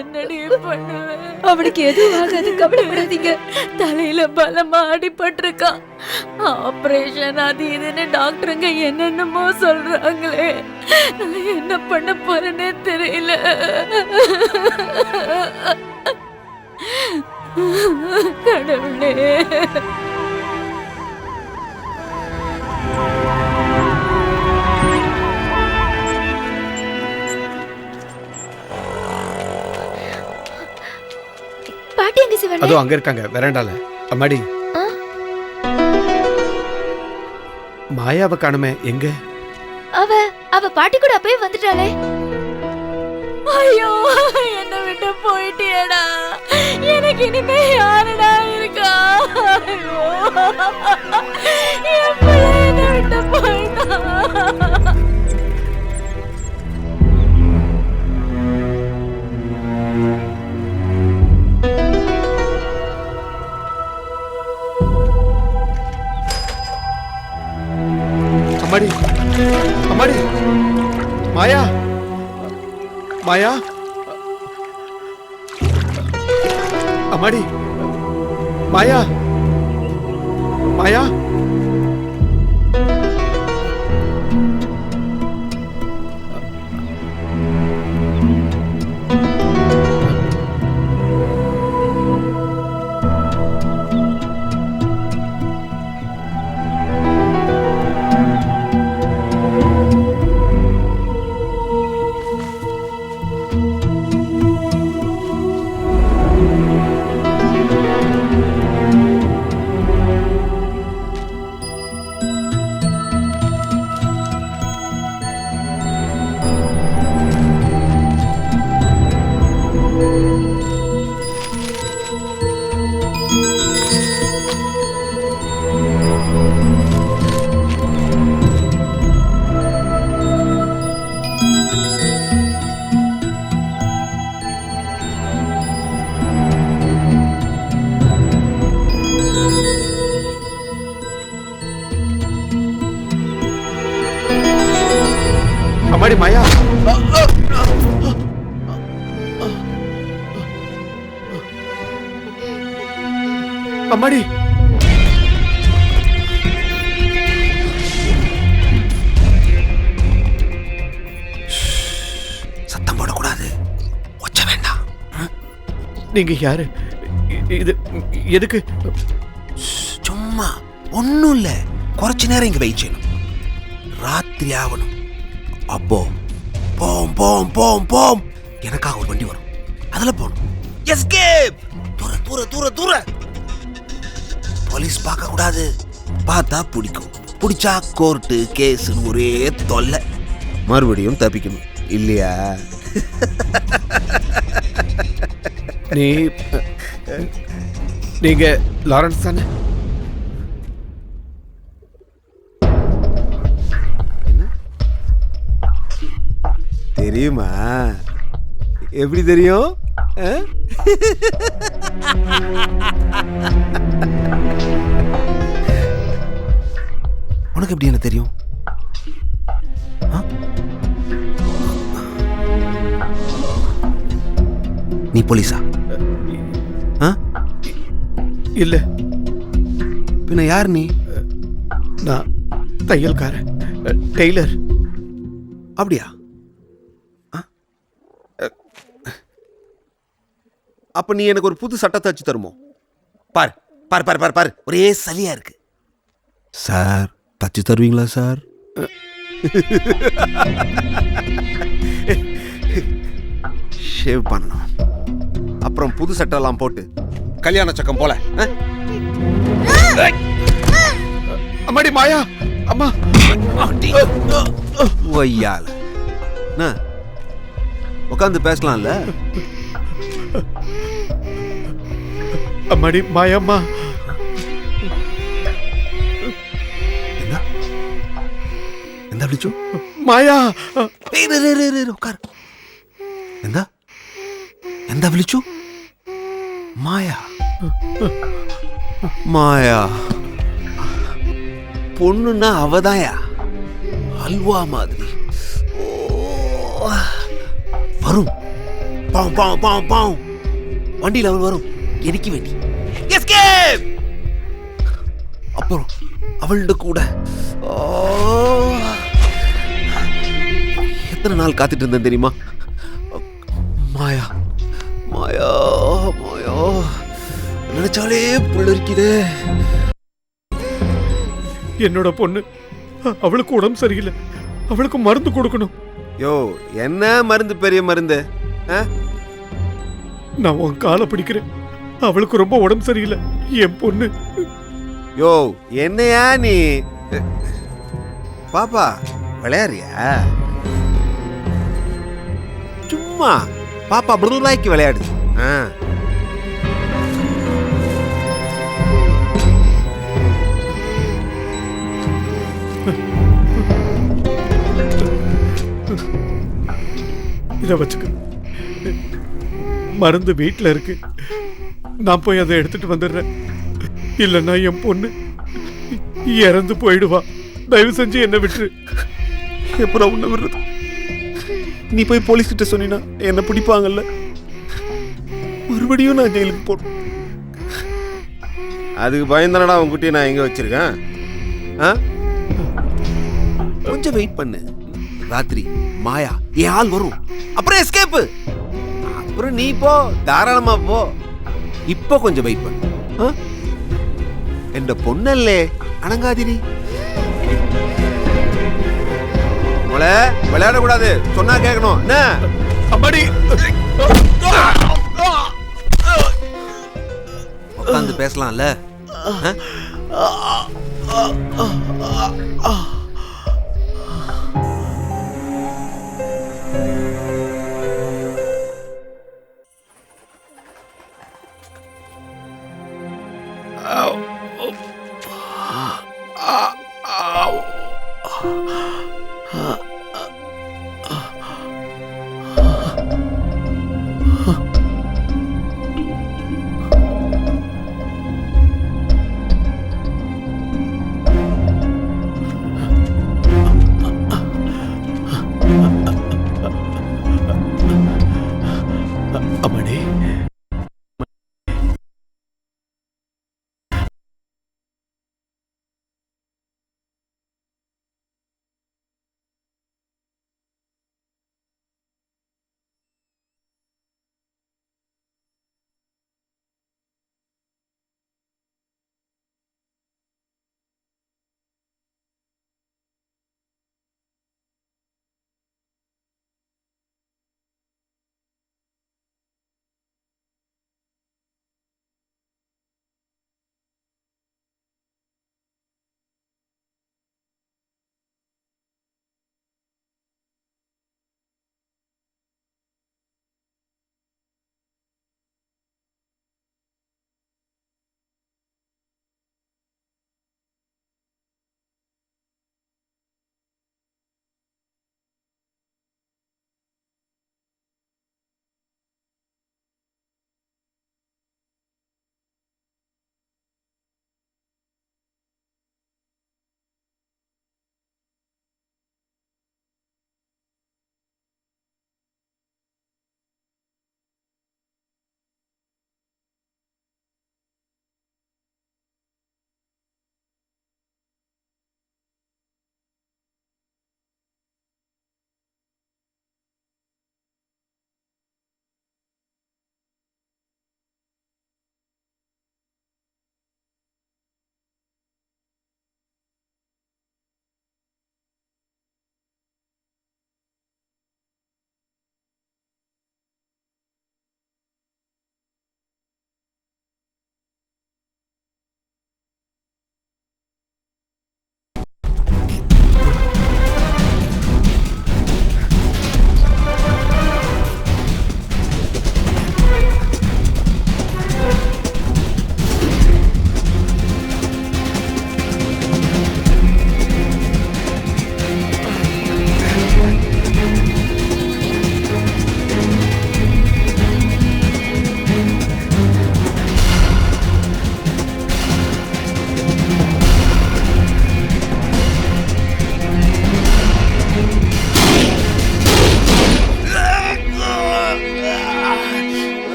என்னடி பண்ணுவேன்? அவனுக்கு எதுவும் ஆகாது, கவலைப்படாதீங்க. தலையில பலமா அடிபட்டிருக்கான். ஆபரேஷன் அது இதுன்னு டாக்டருங்க என்னென்னமோ சொல்றாங்களே. நான் என்ன பண்ண போறேன்னே தெரியல. கடவுளே. பாட்டி எங்க சிவனே? அதோ அங்க இருக்காங்க வெராண்டால. அம்மாடி, மாயாவை காணுமே, எங்க? அவ பாட்டி கூட அப்பவே வந்துட்டாளே. ஐயோ, என்ன விட்டு போயிட்டியடா. எனக்கு இனிமே யாருடா இருக்கா? ஐயோ, என் பிள்ளை என்னை விட்டு போயிட்டான். அம்மாடி அம்மாடி மாயா மாயா அம்மாடி மாயா மாயா அம்மாடி மாயா அம்மாடி சத்தம் போடக்கூடாது, ஒச்ச வேண்டாம். நீங்க யாரு? இது எதுக்கு? சும்மா ஒன்னும் இல்ல, കുറച്ചു நேரம் இங்க வெயிட் செய்யணும். ராத்திரி ஆகணும். அப்போ போம் போம் போம் போம் எனக்காக ஒரு வண்டி வரும், அதுல போகணும். எஸ்கேப்! தூர தூர தூர தூர. போலீஸ் பார்க்க கூடாது, பார்த்தா பிடிக்கும், பிடிச்சா கோர்ட்டு கேஸ்னு ஒரே தொல்லை. மறுபடியும் தப்பிக்கணும் இல்லையா? நீங்க லாரன்ஸ் தானே? தெரியுமா? எப்படி தெரியும்? உனக்கு எப்படி என்ன தெரியும்? நீ போலீஸா? இல்ல. பின்ன யார் நீ? நான் தையல்காரன், டெய்லர். அப்படியா? அப்ப நீ எனக்கு ஒரு புது சட்டத்தை வச்சு தருமோ? பார் பார் பார் பார் பார், ஒரே சலியா இருக்கு. சார் தச்சு தருவீங்களா சார்? ஷேவ் பண்ணணும், அப்புறம் புது சட்டெல்லாம் போட்டு கல்யாண சக்கம் போல. அம்மாடி மாயா, அம்மா ஒய்யால உட்காந்து பேசலாம்ல. அம்மாடி மாயம்மா. എന്താ വിളിച്ചു? മായാ. ഉക്കാർ. എന്താ വിളിച്ചു? മായ. മായ. பொண்ணுன்னா அவதாயா, அல்வா மாதிரி வரும். பாவம் பாவம் பாவம் பாவம், வண்டியில் அவள் வரும், எனக்கு வேண்டி. அப்புறம் அவள்கிட்ட கூட எத்தனை நாள் காத்துட்டு இருந்தேன் தெரியுமா? மாயா மாயா மாயா, நினைச்சாலே புள்ளரிக்குதே. என்னோட பொண்ணு, அவளுக்கு உடம்பு சரியில்லை, அவளுக்கு மருந்து கொடுக்கணும். யோ, என்ன மருந்து? பெரிய மருந்து? நான் உன் காலை பிடிக்கிறேன், அவளுக்கு ரொம்ப உடம்பு சரியில்லை, என் பொண்ணு. யோ, என்னையா நீ? பாப்பா விளையாடுறியா? சும்மா பாப்பா பிரதலாய்க்கு விளையாடுது. இதை வச்சுக்க. மருந்து வீட்டில் இருக்கு, நான் போய் அதை எடுத்துட்டு வந்துடுறேன். இல்லைன்னா என் பொண்ணு இறந்து போயிடுவா. தயவு செஞ்சு என்ன விட்டுரு. எப்பறம் உன்னை விடுறது? நீ போய் போலீஸ் கிட்ட சொன்னா என்ன பிடிப்பாங்கல்ல, மறுபடியும் நான் ஜெயிலுக்கு போறேன். அதுக்கு பயந்தானடா அவன் குட்டியை நான் எங்க வச்சிருக்கேன். கொஞ்சம் வெயிட் பண்ணு. ராத்திரி மாயா என் ஆள் வரும், அப்புறம் எஸ்கேப். அப்புறம் நீ போ, தாராளமா போ. இப்போ கொஞ்சம் வெயிட் பண்ணு. என்ற பொண்ணல்லே, அணங்காதிரி. விளையாடக்கூடாது, சொன்னா கேட்கணும். என்ன அப்படி உட்காந்து பேசலாம்ல. அம்மணி,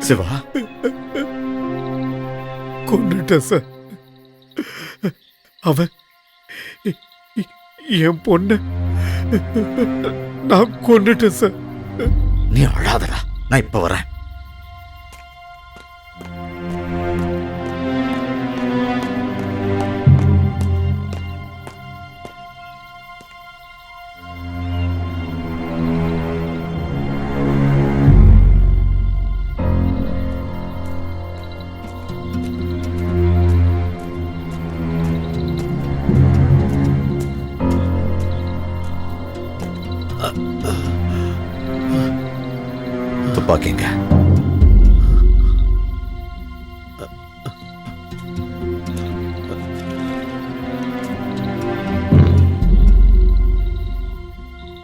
சிவா, கொன்னுட்டேன் சார். அவன் என் பொண்ண நான் கொன்னுட்டேன் சார். நீ அழாதடா, நான் இப்ப வரேன். துப்பாக்கிங்க.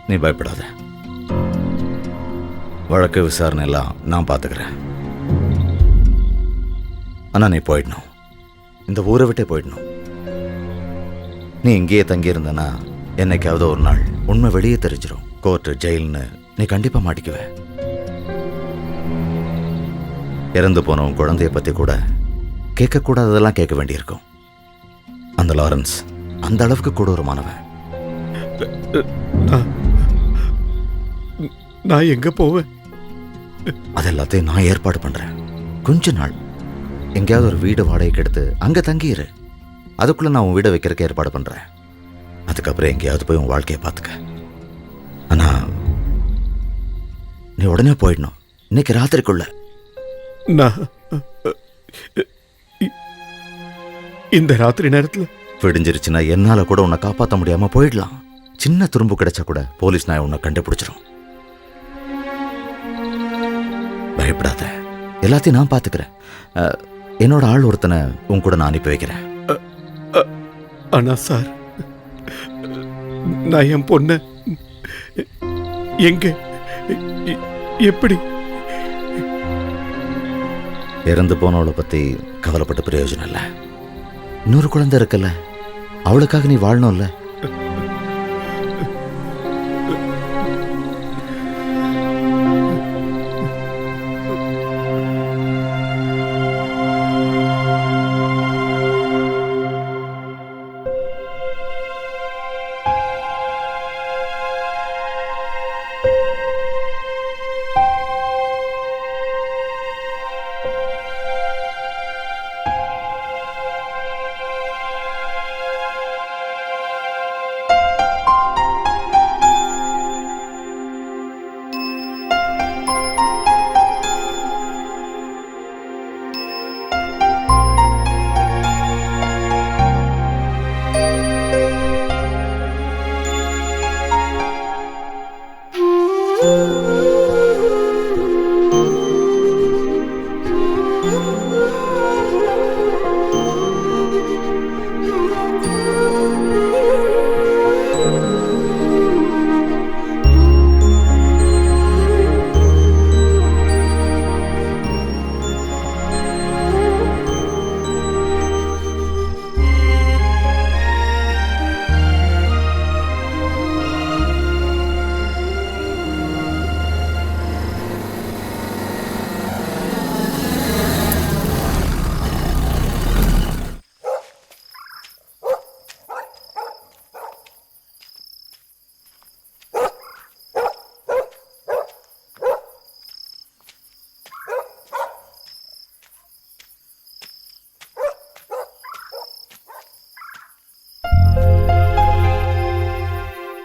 நீ பயப்படாத. வழக்கு விசாரணை எல்லாம் நான் பார்த்துக்கிறேன். ஆனா நீ போயிடணும், இந்த ஊரை விட்டே போயிடணும். நீ இங்கேயே தங்கியிருந்தனா என்னைக்காவது ஒரு நாள் உண்மை வெளியே தெரிஞ்சிடும். கோர்ட்டு ஜெயில்னு நீ கண்டிப்பா மாட்டிக்குவ. இறந்து போனவன் குழந்தைய பத்தி கூட கேட்கக்கூடாததெல்லாம் கேட்க வேண்டியிருக்கும். அந்த லாரன்ஸ் அந்த அளவுக்கு கொடூரமானவன். நான் எங்க போவேன்? அது எல்லாத்தையும் நான் ஏற்பாடு பண்றேன். கொஞ்ச நாள் எங்கேயாவது ஒரு வீடு வாடகைக்கு எடுத்து அங்க தங்கிடு. அதுக்குள்ள நான் உன் வீடை வைக்கிறதுக்கு ஏற்பாடு பண்றேன். அதுக்கப்புறம் எங்கேயாவது போய் உன் வாழ்க்கையை பார்த்துக்க. ஆனா நீ உடனே போயிடணும், இன்னைக்கு ராத்திரிக்குள்ள. நான் இந்த ராத்திரி நேரத்தில் விடிஞ்சிருச்சுன்னா என்னால கூட உன்னை காப்பாற்ற முடியாம போயிடலாம். சின்ன துரும்பு கிடைச்சா கூட போலீஸ் நான் உன்னை கண்டுபிடிச்சிரும். பயப்படாத, எல்லாத்தையும் நான் பார்த்துக்கிறேன். என்னோட ஆள் ஒருத்தனை உன் கூட நான் அனுப்பி வைக்கிறேன். ஆனா சார், நான் என் பொண்ண எங்க எப்படி? இறந்து போனவளை பத்தி கவலைப்பட்ட பிரயோஜனம் இல்லை. இன்னொரு குழந்தை இருக்குல்ல, அவளுக்காக நீ வாழணும்ல.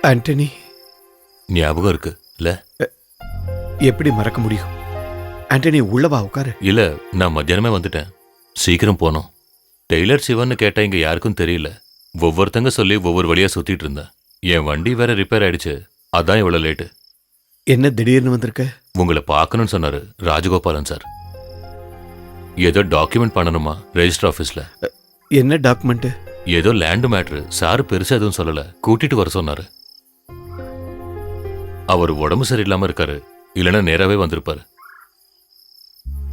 ஆண்டனி, ஞாபகம் இருக்கு இல்ல? எப்படி மறக்க முடியும்? ஆண்டனி, உள்ளவா உட்காரு. இல்ல, நான் மத்தியானமே வந்துட்டேன். சீக்கிரம் போனோம். டெய்லர் சிவன்னு கேட்டா இங்க யாருக்கும் தெரியல. ஒவ்வொருத்தங்க சொல்லி ஒவ்வொரு வழியா சுத்திட்டு இருந்தேன். என் வண்டி வேற ரிப்பேர் ஆயிடுச்சு. அதான் இவ்வளவு லேட்டு. என்ன திடீர்னு வந்திருக்க? உங்களை பார்க்கணும்னு சொன்னாரு ராஜகோபாலன் சார். ஏதோ டாக்குமெண்ட் பண்ணணுமா ரெஜிஸ்டர் ஆபீஸ்ல. என்ன டாக்குமெண்ட்? ஏதோ லேண்ட் மேட்ரு. சார் பெருசா எதுவும் சொல்லல, கூட்டிட்டு வர சொன்னாரு. அவர் உடம்பு சரியில்லாம இருக்காரு, இல்லைன்னா நேராவே வந்திருப்பாரு.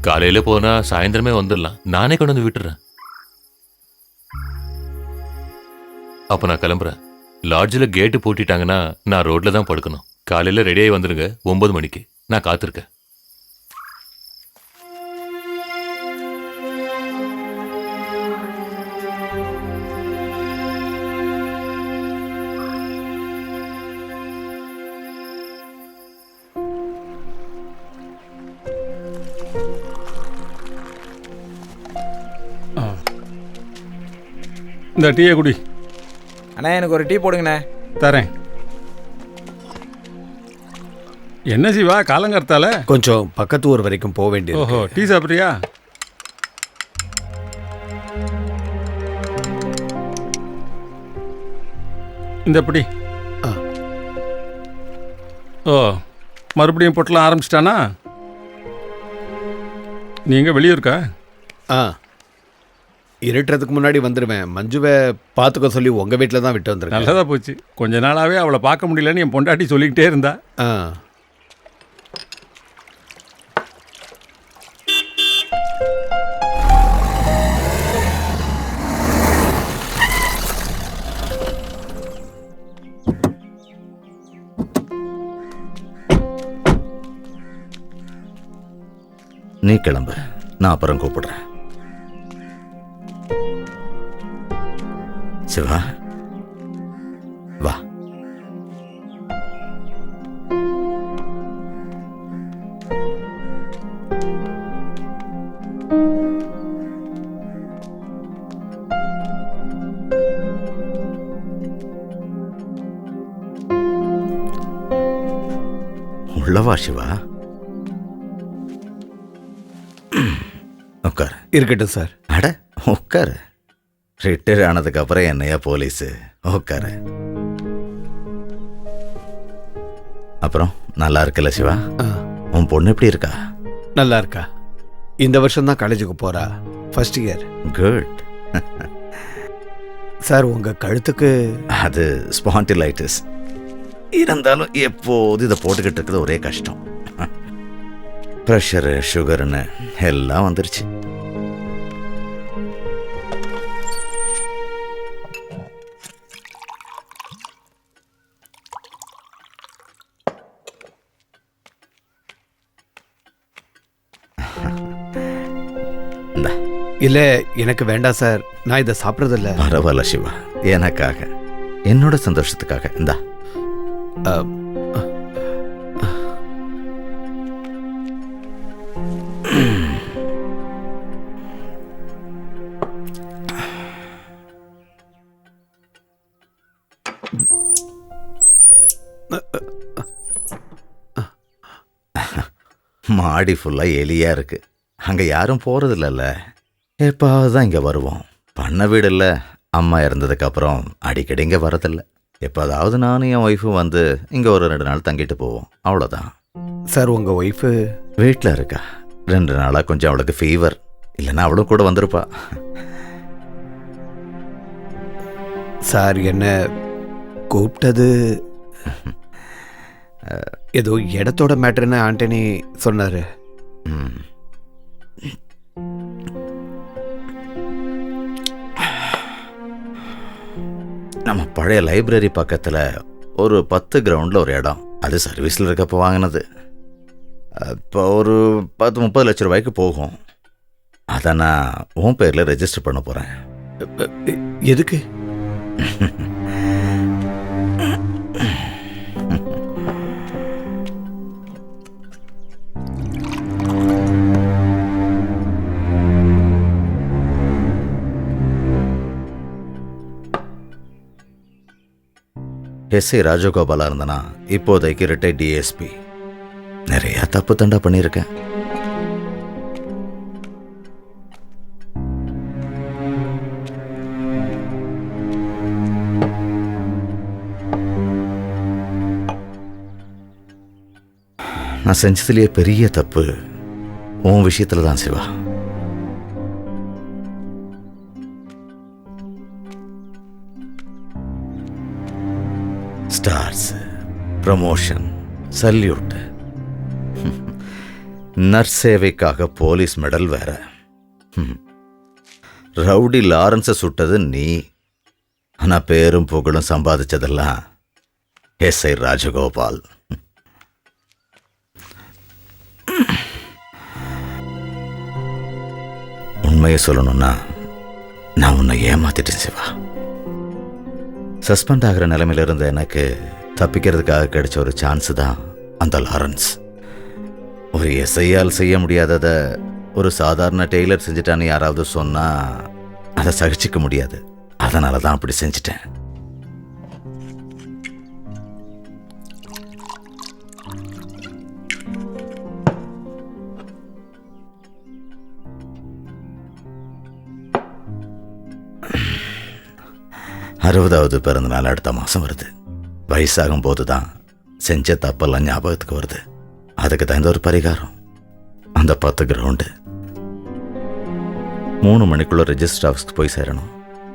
காலையில போனா சாயந்தரமே வந்துடலாம். நானே கொண்டு வந்து விட்டுறேன். அப்ப நான் கிளம்புறேன். லாட்ஜில் கேட்டு பூட்டிட்டாங்கன்னா நான் ரோட்ல தான் படுக்கணும். காலையில ரெடியாகி வந்துருங்க 9 மணிக்கு. நான் காத்திருக்கேன். இந்த டீயை குடி. அண்ணா எனக்கு ஒரு டீ போடுங்கண்ணே. தரேன். என்ன சிவா காலங்கர்த்தால? கொஞ்சம் பக்கத்து ஊர் வரைக்கும் போக வேண்டியது. ஓஹோ, டீ சாப்பிட்றியா? இந்த பிடி. ஓ, மறுபடியும் பொட்டலாம் ஆரம்பிச்சிட்டானா? நீங்க வெளியே இருக்கா? இருட்டுறதுக்கு முன்னாடி வந்துடுவேன். மஞ்சுவை பார்த்துக்க சொல்லி உங்கள் வீட்டில் தான் விட்டு வந்துருக்கேன். நல்லதா போச்சு. கொஞ்ச நாளாகவே அவளை பார்க்க முடியலன்னு என் பொண்டாட்டி சொல்லிக்கிட்டே இருந்தா. நீ கிளம்பு, நான் அப்புறம் கூப்பிடுறேன். சிவா வா. உள்ளவா சிவா. உட்கார். இருக்கட்டும் சார். அட உட்காரு. ரிட்டையர் ஆனதுக்கு அப்புறம் என்னையா போலீஸு. உட்காரு. அப்புறம் நல்லா இருக்குல்ல சிவா? உன் பொண்ணு எப்படி இருக்கா? நல்லா இருக்கா. இந்த வருஷம் தான் காலேஜுக்கு போறா. First year. குட். சார் உங்க கழுத்துக்கு அது ஸ்பாண்டிலைட்டிஸ். இருந்தாலும் எப்போது இதை போட்டுக்கிட்டு இருக்கிறது ஒரே கஷ்டம். ப்ரெஷரு சுகர்னு எல்லாம் வந்துருச்சு. இல்லை எனக்கு வேண்டாம் சார். நான் இதை சாப்பிட்றதில்ல. பரவாயில்ல சிவா, எனக்காக, என்னோட சந்தோஷத்துக்காக இந்தா. மாடி ஃபுல்லாக எலியாக இருக்கு. அங்கே யாரும் போகிறது இல்லைல்ல. எப்பாவது தான் இங்கே வருவோம். பண்ண வீடு இல்லை. அம்மா இறந்ததுக்கப்புறம் அடிக்கடி இங்கே வரதில்லை. எப்போதாவது நானும் என் ஒய்ஃபும் வந்து இங்கே ஒரு 2 நாள் தங்கிட்டு போவோம். அவ்வளோதான். சார் உங்கள் ஒய்ஃபு வீட்டில் இருக்கா. 2 நாளாக கொஞ்சம் அவளுக்கு ஃபீவர். இல்லைன்னா அவளும் கூட வந்திருப்பா. சார் என்ன கூப்பிட்டது ஏதோ இடத்தோட மேட்டர்னு ஆண்டனி சொன்னார். நம்ம பழைய லைப்ரரி பக்கத்தில் ஒரு 10 கிரவுண்டில் ஒரு இடம். அது சர்வீஸில் இருக்கப்போ வாங்கினது. இப்போ ஒரு 10-30 லட்ச ரூபாய்க்கு போகும். அதை நான் உன் பேரில் ரெஜிஸ்டர் பண்ண போகிறேன். எதுக்கு? எஸ்ஐ ராஜகோபாலா இருந்தனா இப்போதைக்கு ரிட்டையர்ட் டிஎஸ்பி. நிறைய தப்பு தண்டா பண்ணியிருக்கேன். நான் செஞ்சதுலேயே பெரிய தப்பு உன் விஷயத்துல தான் Siva. Stars, promotion, salute, nurse சேவைக்காக போலீஸ் மெடல் வேற. ரவுடி லாரன்ஸை சுட்டது நீ. ஆனால் பேரும் புகழும் சம்பாதிச்சதெல்லாம் எஸ்ஐ ராஜகோபால். உண்மையை சொல்லணும்னா நான் உன்னை ஏமாத்திட்டேன் சிவா. சஸ்பெண்ட் ஆகிற நிலைமையில இருந்த எனக்கு தப்பிக்கிறதுக்காக கிடைச்ச ஒரு சான்ஸ் தான் அந்த லாரன்ஸ். ஒரு எஸ்ஐயால் செய்ய முடியாததை ஒரு சாதாரண டெய்லர் செஞ்சுட்டான்னு யாராவது சொன்னால் அதை சகிச்சிக்க முடியாது. அதனால தான் அப்படி செஞ்சிட்டேன். அறுபதாவது பிறந்த நாள் அடுத்த மாதம் வருது. வயசாகும் போது தான் செஞ்ச தப்பெல்லாம் ஞாபகத்துக்கு வருது. அதுக்கு தான் இந்த ஒரு பரிகாரம். அந்த 10 கிரவுண்டு 3 மணிக்குள்ள ரெஜிஸ்டர் ஆஃபீஸ்க்கு போய் சேரணும்.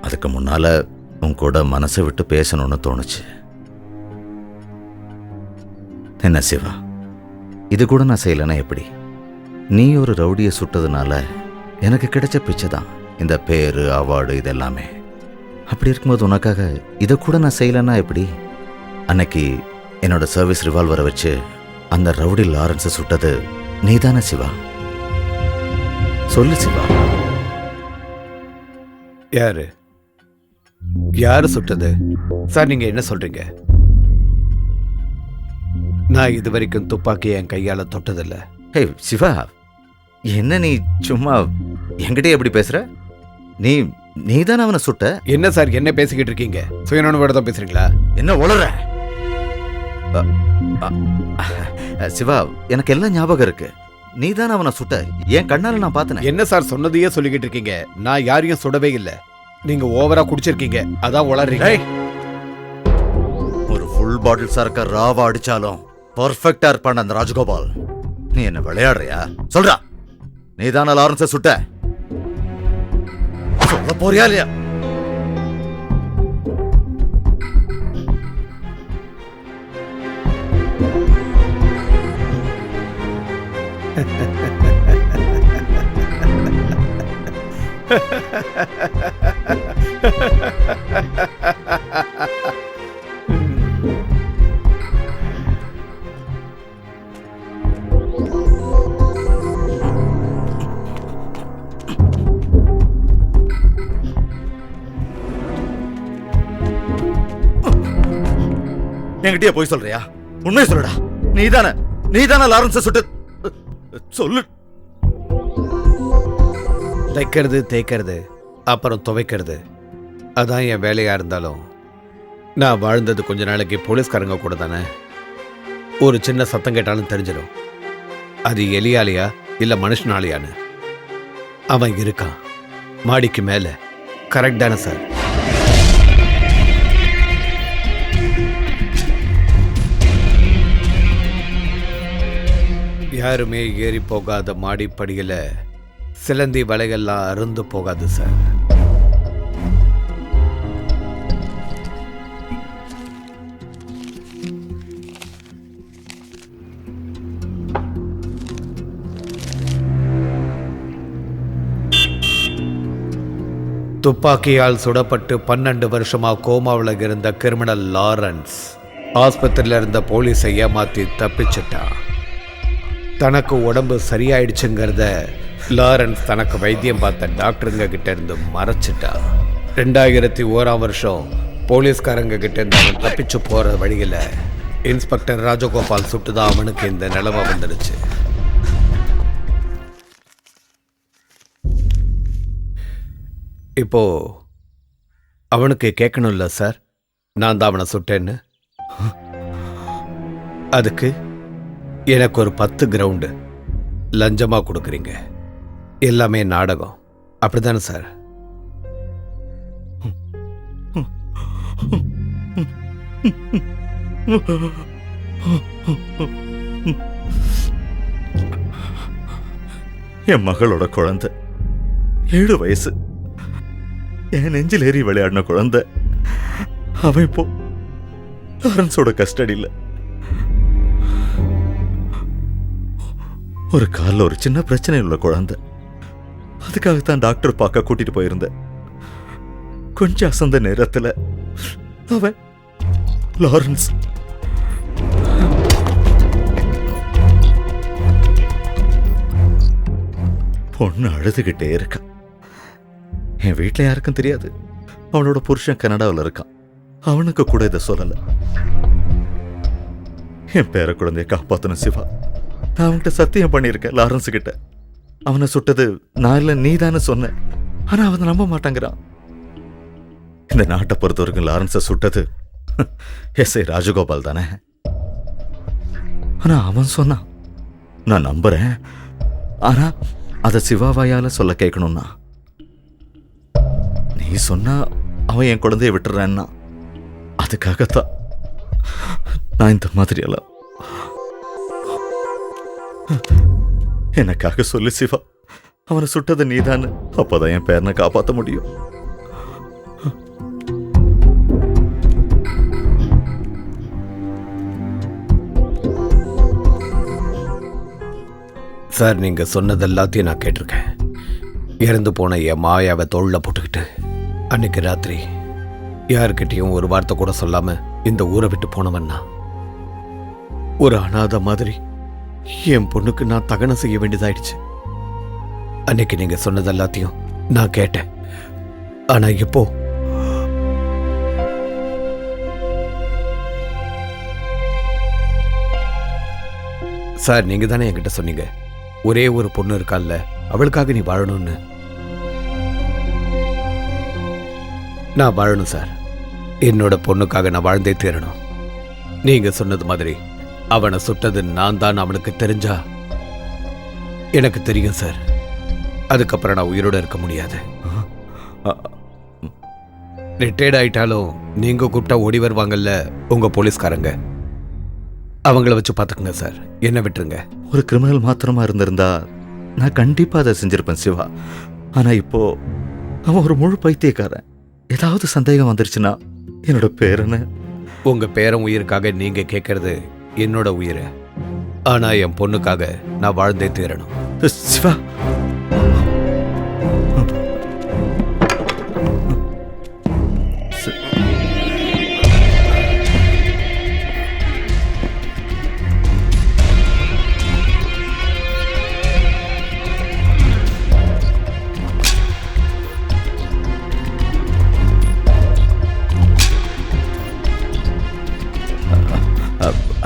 அதுக்கு முன்னால உன் கூட மனசை விட்டு பேசணும்னு தோணுச்சு. என்ன சிவா, இது கூட நான் செய்யலைன்னா எப்படி? நீ ஒரு ரவுடியை சுட்டதுனால எனக்கு கிடைச்ச பிச்சை தான் இந்த பேரு, அவார்டு, இதெல்லாமே. அப்படி இருக்கும்போது உனக்காக இதை கூட நான் செய்யலைன்னா எப்படி? அன்னைக்கு என்னோட சர்வீஸ் ரிவால்வரை வச்சு அந்த ரவுடி லாரன்ஸை சுட்டது நீதானே சிவா? சொல்லு சிவா. யாரு சுட்டது சார்? நீங்க என்ன சொல்றீங்க? நான் இது வரைக்கும் துப்பாக்கி என் கையால தொட்டதில்லை. ஹே சிவா, என்ன நீ சும்மா என்கிட்ட எப்படி பேசுற? நீதானே அவனை சுட்ட? என்ன சார் என்ன பேசிக்கிட்டு இருக்கீங்க? சுயநோனோட தான் பேசுறீங்களா? என்ன உளற? சிவா, எனக்கு எல்லாம் ஞாபகம் இருக்கு. நீதானே அவனை சுட்ட. என் கண்ணால நான் பார்த்தேன். என்ன சார் சொன்னதையே சொல்லிக்கிட்டு இருக்கீங்க? நான் யாரையும் சுடவே இல்லை. நீங்க ஓவரா குடிச்சிருக்கீங்க, அதான் உளறீங்க. ஒரு ஃபுல் பாட்டில் சரக்க ராவா அடிச்சாலும் பர்ஃபெக்டா இருப்பான் அந்த ராஜகோபால். நீ என்ன விளையாடுறியா? சொல்றா, நீதானே லாரன்ஸை சுட்ட? சொல்ல போறியா இல்லையா? என்கிட்டயே போய் சொல்றியா? உண்மையை சொல்லுடா. நீதானே லாரன்ஸை சுட்டு சொல்லு. தைக்கிறது, தேய்க்கிறது, அப்புறம் துவைக்கிறது, அதான் என் வேலையா இருந்தாலும் நான் வாழ்ந்தது கொஞ்ச நாளைக்கு போலீஸ்காரங்க கூட தானே. ஒரு சின்ன சத்தம் கேட்டாலும் தெரிஞ்சிடும் அது எலியாலையா இல்ல மனுஷனாலையான்னு. அவன் இருக்கான் மாடிக்கு மேல. கரெக்ட் தானே சார்? யாருமே ஏறி போகாத மாடிப்படியில சிலந்தி வலைகள்லாம் அருந்து போகாது சார். துப்பாக்கியால் சுடப்பட்டு 12 வருஷமா கோமாவில் இருந்த கிரிமினல் லாரன்ஸ் ஆஸ்பத்திரியில் இருந்த போலீஸை ஏமாத்தி தப்பிச்சிட்டான். தனக்கு உடம்பு சரியாயிடுச்சுங்கிறத லாரன்ஸ் தனக்கு வைத்தியம் பார்த்த டாக்டருங்க கிட்ட இருந்து மறைச்சிட்டா. 2001ஆம் வருஷம் போலீஸ்காரங்க கிட்ட இருந்து அவன் தப்பிச்சு போற வழியில இன்ஸ்பெக்டர் ராஜகோபால் சுட்டுதான் அவனுக்கு இந்த நிலைமை வந்துடுச்சு. இப்போ அவனுக்கு கேட்கணும்ல சார், நான் தான் அவனை சுட்டேன்னு. அதுக்கு எனக்கு ஒரு 10 கிரவுண்டு லஞ்சமா கொடுக்குறீங்க. எல்லாமே நாடகம், அப்படித்தானே சார்? என் மகளோட குழந்தை 7 வயசு, என் நெஞ்சில் ஏறி விளையாடின குழந்தை. அவன் இப்போ லாரன்ஸோட கஸ்டடியில். ஒரு காலில் ஒரு சின்ன பிரச்சனை உள்ள குழந்தை. அதுக்காகத்தான் டாக்டர் பார்க்க கூட்டிட்டு போயிருந்தேன். கொஞ்சம் அசந்த நேரத்தில் அவன் லாரன்ஸ் பொண்ணு அழுதுகிட்டே இருக்கா. என் வீட்டில் யாருக்கும் தெரியாது. அவனோட புருஷன் கனடாவில் இருக்கான். அவனுக்கு கூட இதை சொல்லலை. என் பேர குழந்தைய காப்பாத்தணும் சிவா. நான் அவன்கிட்ட சத்தியம் பண்ணியிருக்கேன் லாரன்ஸ் கிட்ட. அவனை சுட்டது நான் இல்லை, நீ தானே சொன்ன. ஆனா அவன் நம்ப மாட்டாங்கிறான். இந்த நாட்டை பொறுத்த வரைக்கும் லாரன்ஸை சுட்டது எஸ்ஐ ராஜகோபால் தானே. ஆனா அவன் சொன்னான், நான் நம்புறேன், ஆனா அதை சிவாவாயால சொல்ல கேட்கணும்னா. நீ சொன்னா அவன் என் குழந்தைய விட்டுறான்னா, அதுக்காகத்தான் நான் இந்த மாதிரியெல்லாம். எனக்காக சொல்லு சிவா, அவனை சுட்டது நீதான்னு. அப்பதான் என் பேரனை காப்பாற்ற முடியும். சார், நீங்க சொன்னது எல்லாத்தையும் நான் கேட்டிருக்கேன். இறந்து போன என் மாயாவை தோளில் போட்டுக்கிட்டு அன்னைக்கு ராத்திரி யாருக்கிட்டையும் ஒரு வார்த்தை கூட சொல்லாம இந்த ஊரை விட்டு போனவன்னா, ஒரு அனாதை மாதிரி என் பொண்ணுக்கு நான் தகனம் செய்ய வேண்டியதாயிடுச்சு. அன்னைக்கு நீங்க சொன்னது எல்லாத்தையும் நான் கேட்டேன். ஆனா இப்போ சார், நீங்க தானே என்கிட்ட சொன்னீங்க, ஒரே ஒரு பொண்ணு இருக்கால்ல, அவளுக்காக நீ வாழணும்னு. நான் வாழணும் சார். என்னோட பொண்ணுக்காக நான் வாழ்ந்தே தீரணும். நீங்க சொன்னது மாதிரி அவனை சுட்டது நான் தான் அவனுக்கு தெரிஞ்சா எனக்கு தெரியும் சார். அதுக்கப்புறம் நான் உயிரோட இருக்க முடியாது. ரிட்டையர்ட் ஆயிட்டாலும் நீங்க கூப்பிட்டா ஓடி வருவாங்கல்ல உங்க போலீஸ்காரங்க, அவங்கள வச்சு பார்த்துக்குங்க சார். என்ன விட்டுருங்க. ஒரு கிரிமினல் மாத்திரமா இருந்திருந்தா நான் கண்டிப்பா அதை செஞ்சிருப்பேன் சிவா. ஆனா இப்போ அவன் ஒரு முழு பைத்தியக்காரன். ஏதாவது சந்தேகம் வந்துருச்சுன்னா என்னோட பேரனை. உங்க பேரன் உயிருக்காக நீங்க கேட்கறது என்னோட உயிரை. ஆனா என் பொண்ணுக்காக நான் வாழ்ந்தே தீரணும். சிவா,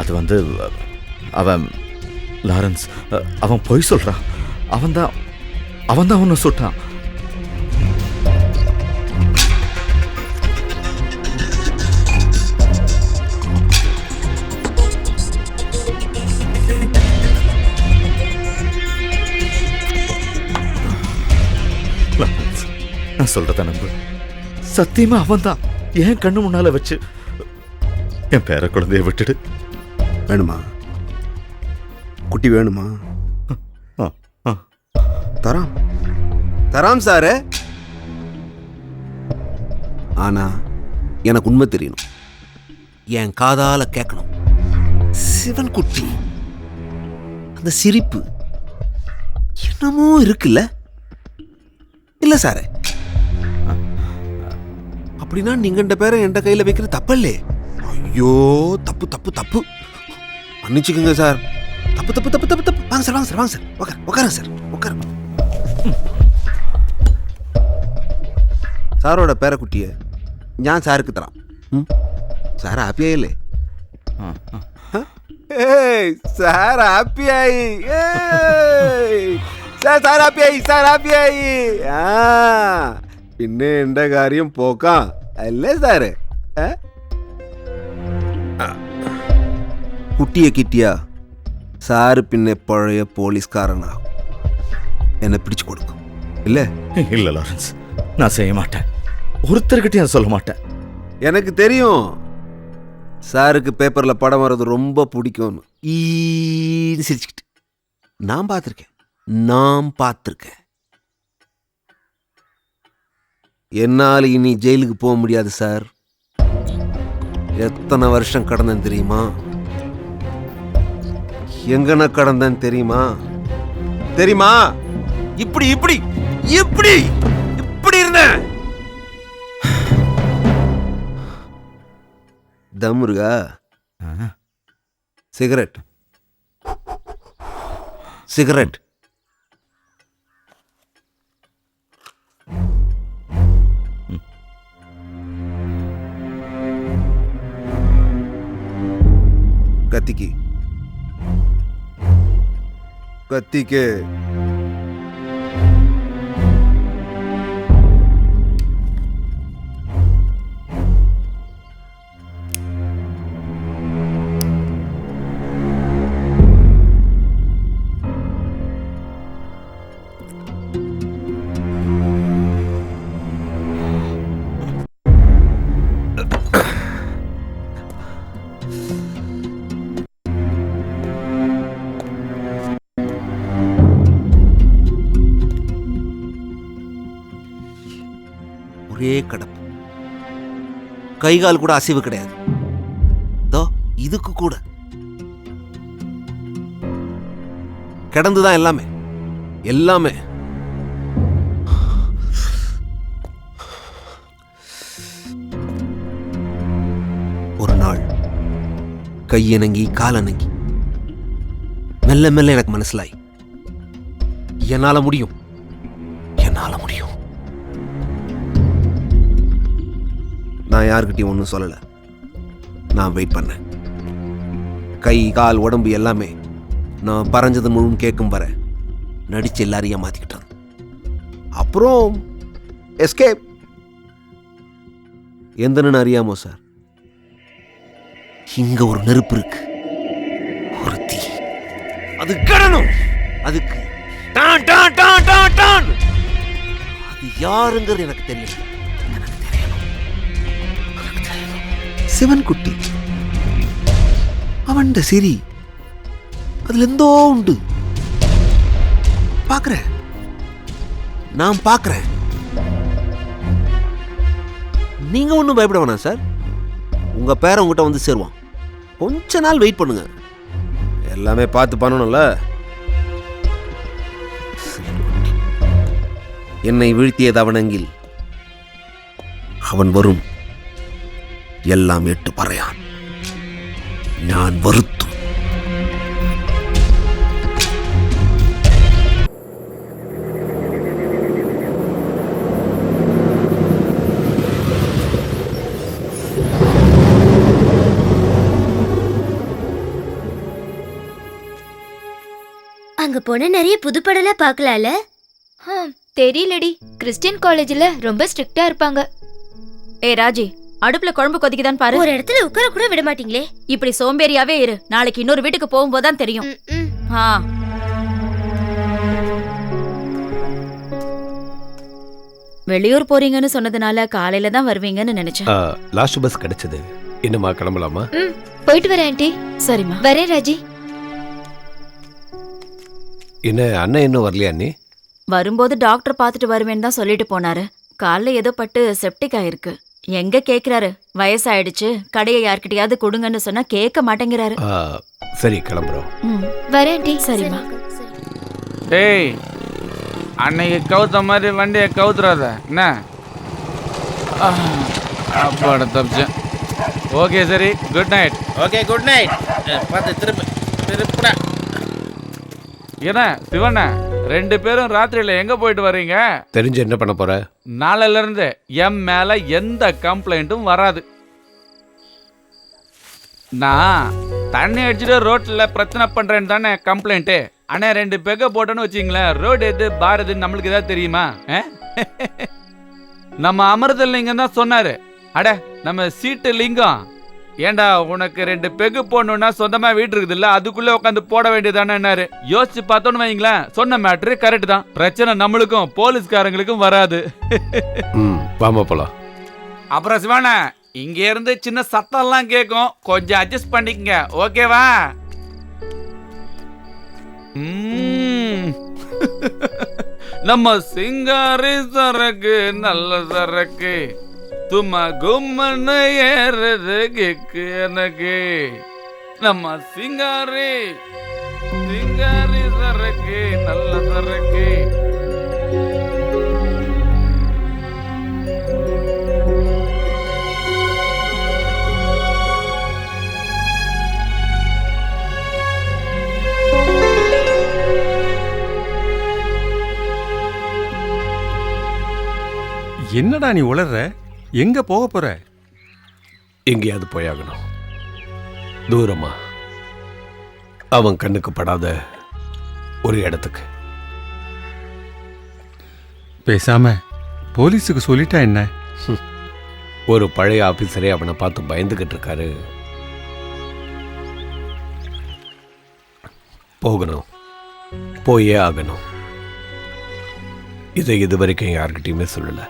அது வந்து அவன் லாரன்ஸ், அவன் பொய் சொல்றான். அவன்தான் அவனை சுட்டான். நான் சொல்றத நம்பு. சத்தியமா அவன்தான் என் கண்ணு முன்னால வச்சு என் பேர குழந்தைய விட்டுடு. வேணுமா? குட்டி வேணுமா? தராம் தராம் சாரு. ஆனா எனக்கு உண்மை தெரியணும், என் காதால கேட்கணும். சிவன் குட்டி அந்த சிரிப்பு என்னமோ இருக்குல்ல? இல்ல சாரு, அப்படின்னா நீங்க இந்த பேரை என் கையில வைக்கிற தப்பல்லே. ஐயோ, தப்பு தப்பு தப்பு, மன்னிச்சுக்குங்க சார். தப்பு தப்பு தப்பு தப்பு தப்பு. வாங்க சார், வாங்க சார், வாங்க சார், உட்காருங்க சார், உட்காருங்க. സാറോടെ പേരക്കുട്ടിയെ ഞാൻ സാർക്ക് തരാം. സാർ ഹാപ്പിയായില്ലേ? സാർ ഹാപ്പിയായി, സാർ ഹാപ്പിയായി, സാർ ഹാപ്പിയായി. ആ പിന്നെ എൻ്റെ കാര്യം പോക്കാം അല്ലേ സാറ്? കുട്ടിയെ കിട്ടിയ സാറ് പിന്നെ പഴയ പോലീസ്കാരനാകും, എന്നെ പിടിച്ചു കൊടുക്കും இல்ல? இல்ல லாரன்ஸ், நான் செய்ய மாட்டேன். ஒருத்தர்கிட்டயும் சொல்ல மாட்டேன். எனக்கு தெரியும் சாருக்கு பேப்பர்ல படம் வர்றது ரொம்ப பிடிக்கும்னு. சிரிச்சுக்கிட்டு நான் பார்த்துருக்கேன். என்னால் இனி ஜெயிலுக்கு போக முடியாது சார். எத்தனை வருஷம் கடந்தேன் தெரியுமா? எங்கன கடந்தேன் தெரியுமா? இப்படி இப்படி இப்படி இப்படி இருந்தேன். தம்முருகா, சிகரெட் கத்திக்கு ஒரே கடப்பு, கை கால் கூட அசைவு கிடையாது. தோ இதுக்கு கூட கிடந்துதான் எல்லாமே எல்லாமே. ஒரு நாள் கையனங்கி காலனங்கி மெல்ல மெல்ல எனக்கு மனசிலாய் என்னால முடியும், என்னால முடியும். நான் யாருக்கிட்டையும் ஒன்றும் சொல்லல. நான் வெயிட் பண்ணேன். கை கால் உடம்பு எல்லாமே நான் பறஞ்சது முழுன்னு கேட்கும் வர நடிச்சு எல்லாரையும் ஏமாத்திக்கிட்டான். அப்புறம் எஸ்கேப். எந்தன்னு அறியாமோ சார், இங்க ஒரு நெருப்பு இருக்கு, ஒரு தீ. அது கடணும். அதுக்கு டான் டான் டான் டான் டான். அது யாருங்கிறது எனக்கு தெரியல. எனக்கு தெரியணும். சிவன் குட்டி அவன் சிரி அதுல எந்தோ உண்டு. பாக்குறேன், நான் பாக்குறேன். நீங்க ஒன்றும் பயப்பட வேணாம் சார். உங்க பேரை உங்ககிட்ட வந்து சேருவான். கொஞ்ச நாள் வெயிட் பண்ணுங்க. எல்லாமே பார்த்து பண்ணணும்ல. என்னை வீழ்த்தியது அவனெங்கில் அவன் வரும் எல்லாம் எட்டு பறையான். நான் வருத்தும். அங்க போன நிறைய புதுப்படலாம் பார்க்கலாம்ல. தெரியலடி, கிறிஸ்டியன் காலேஜ்ல ரொம்ப ஸ்ட்ரிக்ட்டா இருப்பாங்க. ஏ ராஜி, அடுப்புல குழம்பு கொதிக்குதான் பாரு. ஒரு இடத்துல உட்கார கூட விட மாட்டீங்களே. இப்படி சோம்பேறியாவே இரு. நாளைக்கு இன்னொரு வீட்டுக்கு போகும்போதுதான் தெரியும். வெளியூர் போறீங்கன்னு சொன்னதுனால காலையில தான் வருவீங்கன்னு நினைச்சேன். லாஸ்ட் பஸ் கிடைச்சது. என்னம்மா கிளம்பலாமா? போயிட்டு வரேன் ஆண்டி. சரிம்மா. வரேன் ராஜி. என்ன அண்ணன் இன்னும் வரலையா? நீ வரும்போது டாக்டர் பார்த்துட்டு வருவேன்னு தான் சொல்லிட்டு போனாரு. காலைல ஏதோ பட்டு செப்டிக் ஆயிருக்கு. எங்க கேக்குறாரு, வயசாயிடுச்சு, கடையை யார்கிட்டயாவது கொடுங்கன்னு சொன்னா கேட்க மாட்டேங்கிறாரு. சரி கிளம்புறோம். வரேன் ஆண்டி. சரிம்மா. டேய், அன்னைக்கு கவுத்த மாதிரி வண்டியை கவுத்துறாத என்ன? அப்பாட தப்பிச்சேன். ஓகே சரி, good night. Okay good night. பார்த்து திருப்புடா. என்ன சிவண்ண, ரெண்டு பேரும் ராத்திரியில எங்க போயிட்டு வர்றீங்க? தெரிஞ்சு என்ன பண்ண போற? நாளையில இருந்து என் மேல எந்த கம்ப்ளைண்ட்டும் வராது. நான் தண்ணி அடிச்சுட்டு ரோட்ல பிரச்சனை பண்றேன்னு தானே கம்ப்ளைண்ட். ஆனா ரெண்டு பெக்க போட்டோன்னு வச்சுங்களேன், ரோடு எது பார் எதுன்னு நம்மளுக்கு ஏதாவது தெரியுமா? நம்ம அமிர்தலிங்கம் தான் சொன்னாரு. அட நம்ம சீட்டு லிங்கம், ஏண்டா உனக்கு ரெண்டு பெகு போடணும்னா சொந்தமா வீட்டு இருக்குது இல்ல, அதுக்குள்ள உட்காந்து போட வேண்டியதானே. யோசிச்சு பார்த்தோன்னு வைங்களேன், சொன்ன மேட்ரு கரெக்ட் தான். பிரச்சனை நம்மளுக்கும் போலீஸ்காரங்களுக்கும் வராது. வாமா போலாம். அப்புறம் சிவானா, இங்க இருந்து சின்ன சத்தம் எல்லாம் கேட்கும், கொஞ்சம் அட்ஜஸ்ட் பண்ணிக்கங்க, ஓகேவா? நம்ம சிங்காரி சரக்கு நல்ல சரக்கு, தும்மா கும்மன்னு ஏறது கிக்கு எனக்கு. நம்ம சிங்காரி சிங்காரி சரக்கு நல்ல சரக்கு. என்னடா நீ உளற? எங்க போக போற? எங்கேயாவது போயாகணும். தூரமா, அவன் கண்ணுக்கு படாத ஒரு இடத்துக்கு. பேசாம போலீஸுக்கு சொல்லிட்டா என்ன? ஒரு பழைய ஆபீசரே அவனை பார்த்து பயந்துகிட்டு இருக்காரு. போகணும், போயே ஆகணும். இதை இதுவரைக்கும் யார்கிட்டையுமே சொல்லல.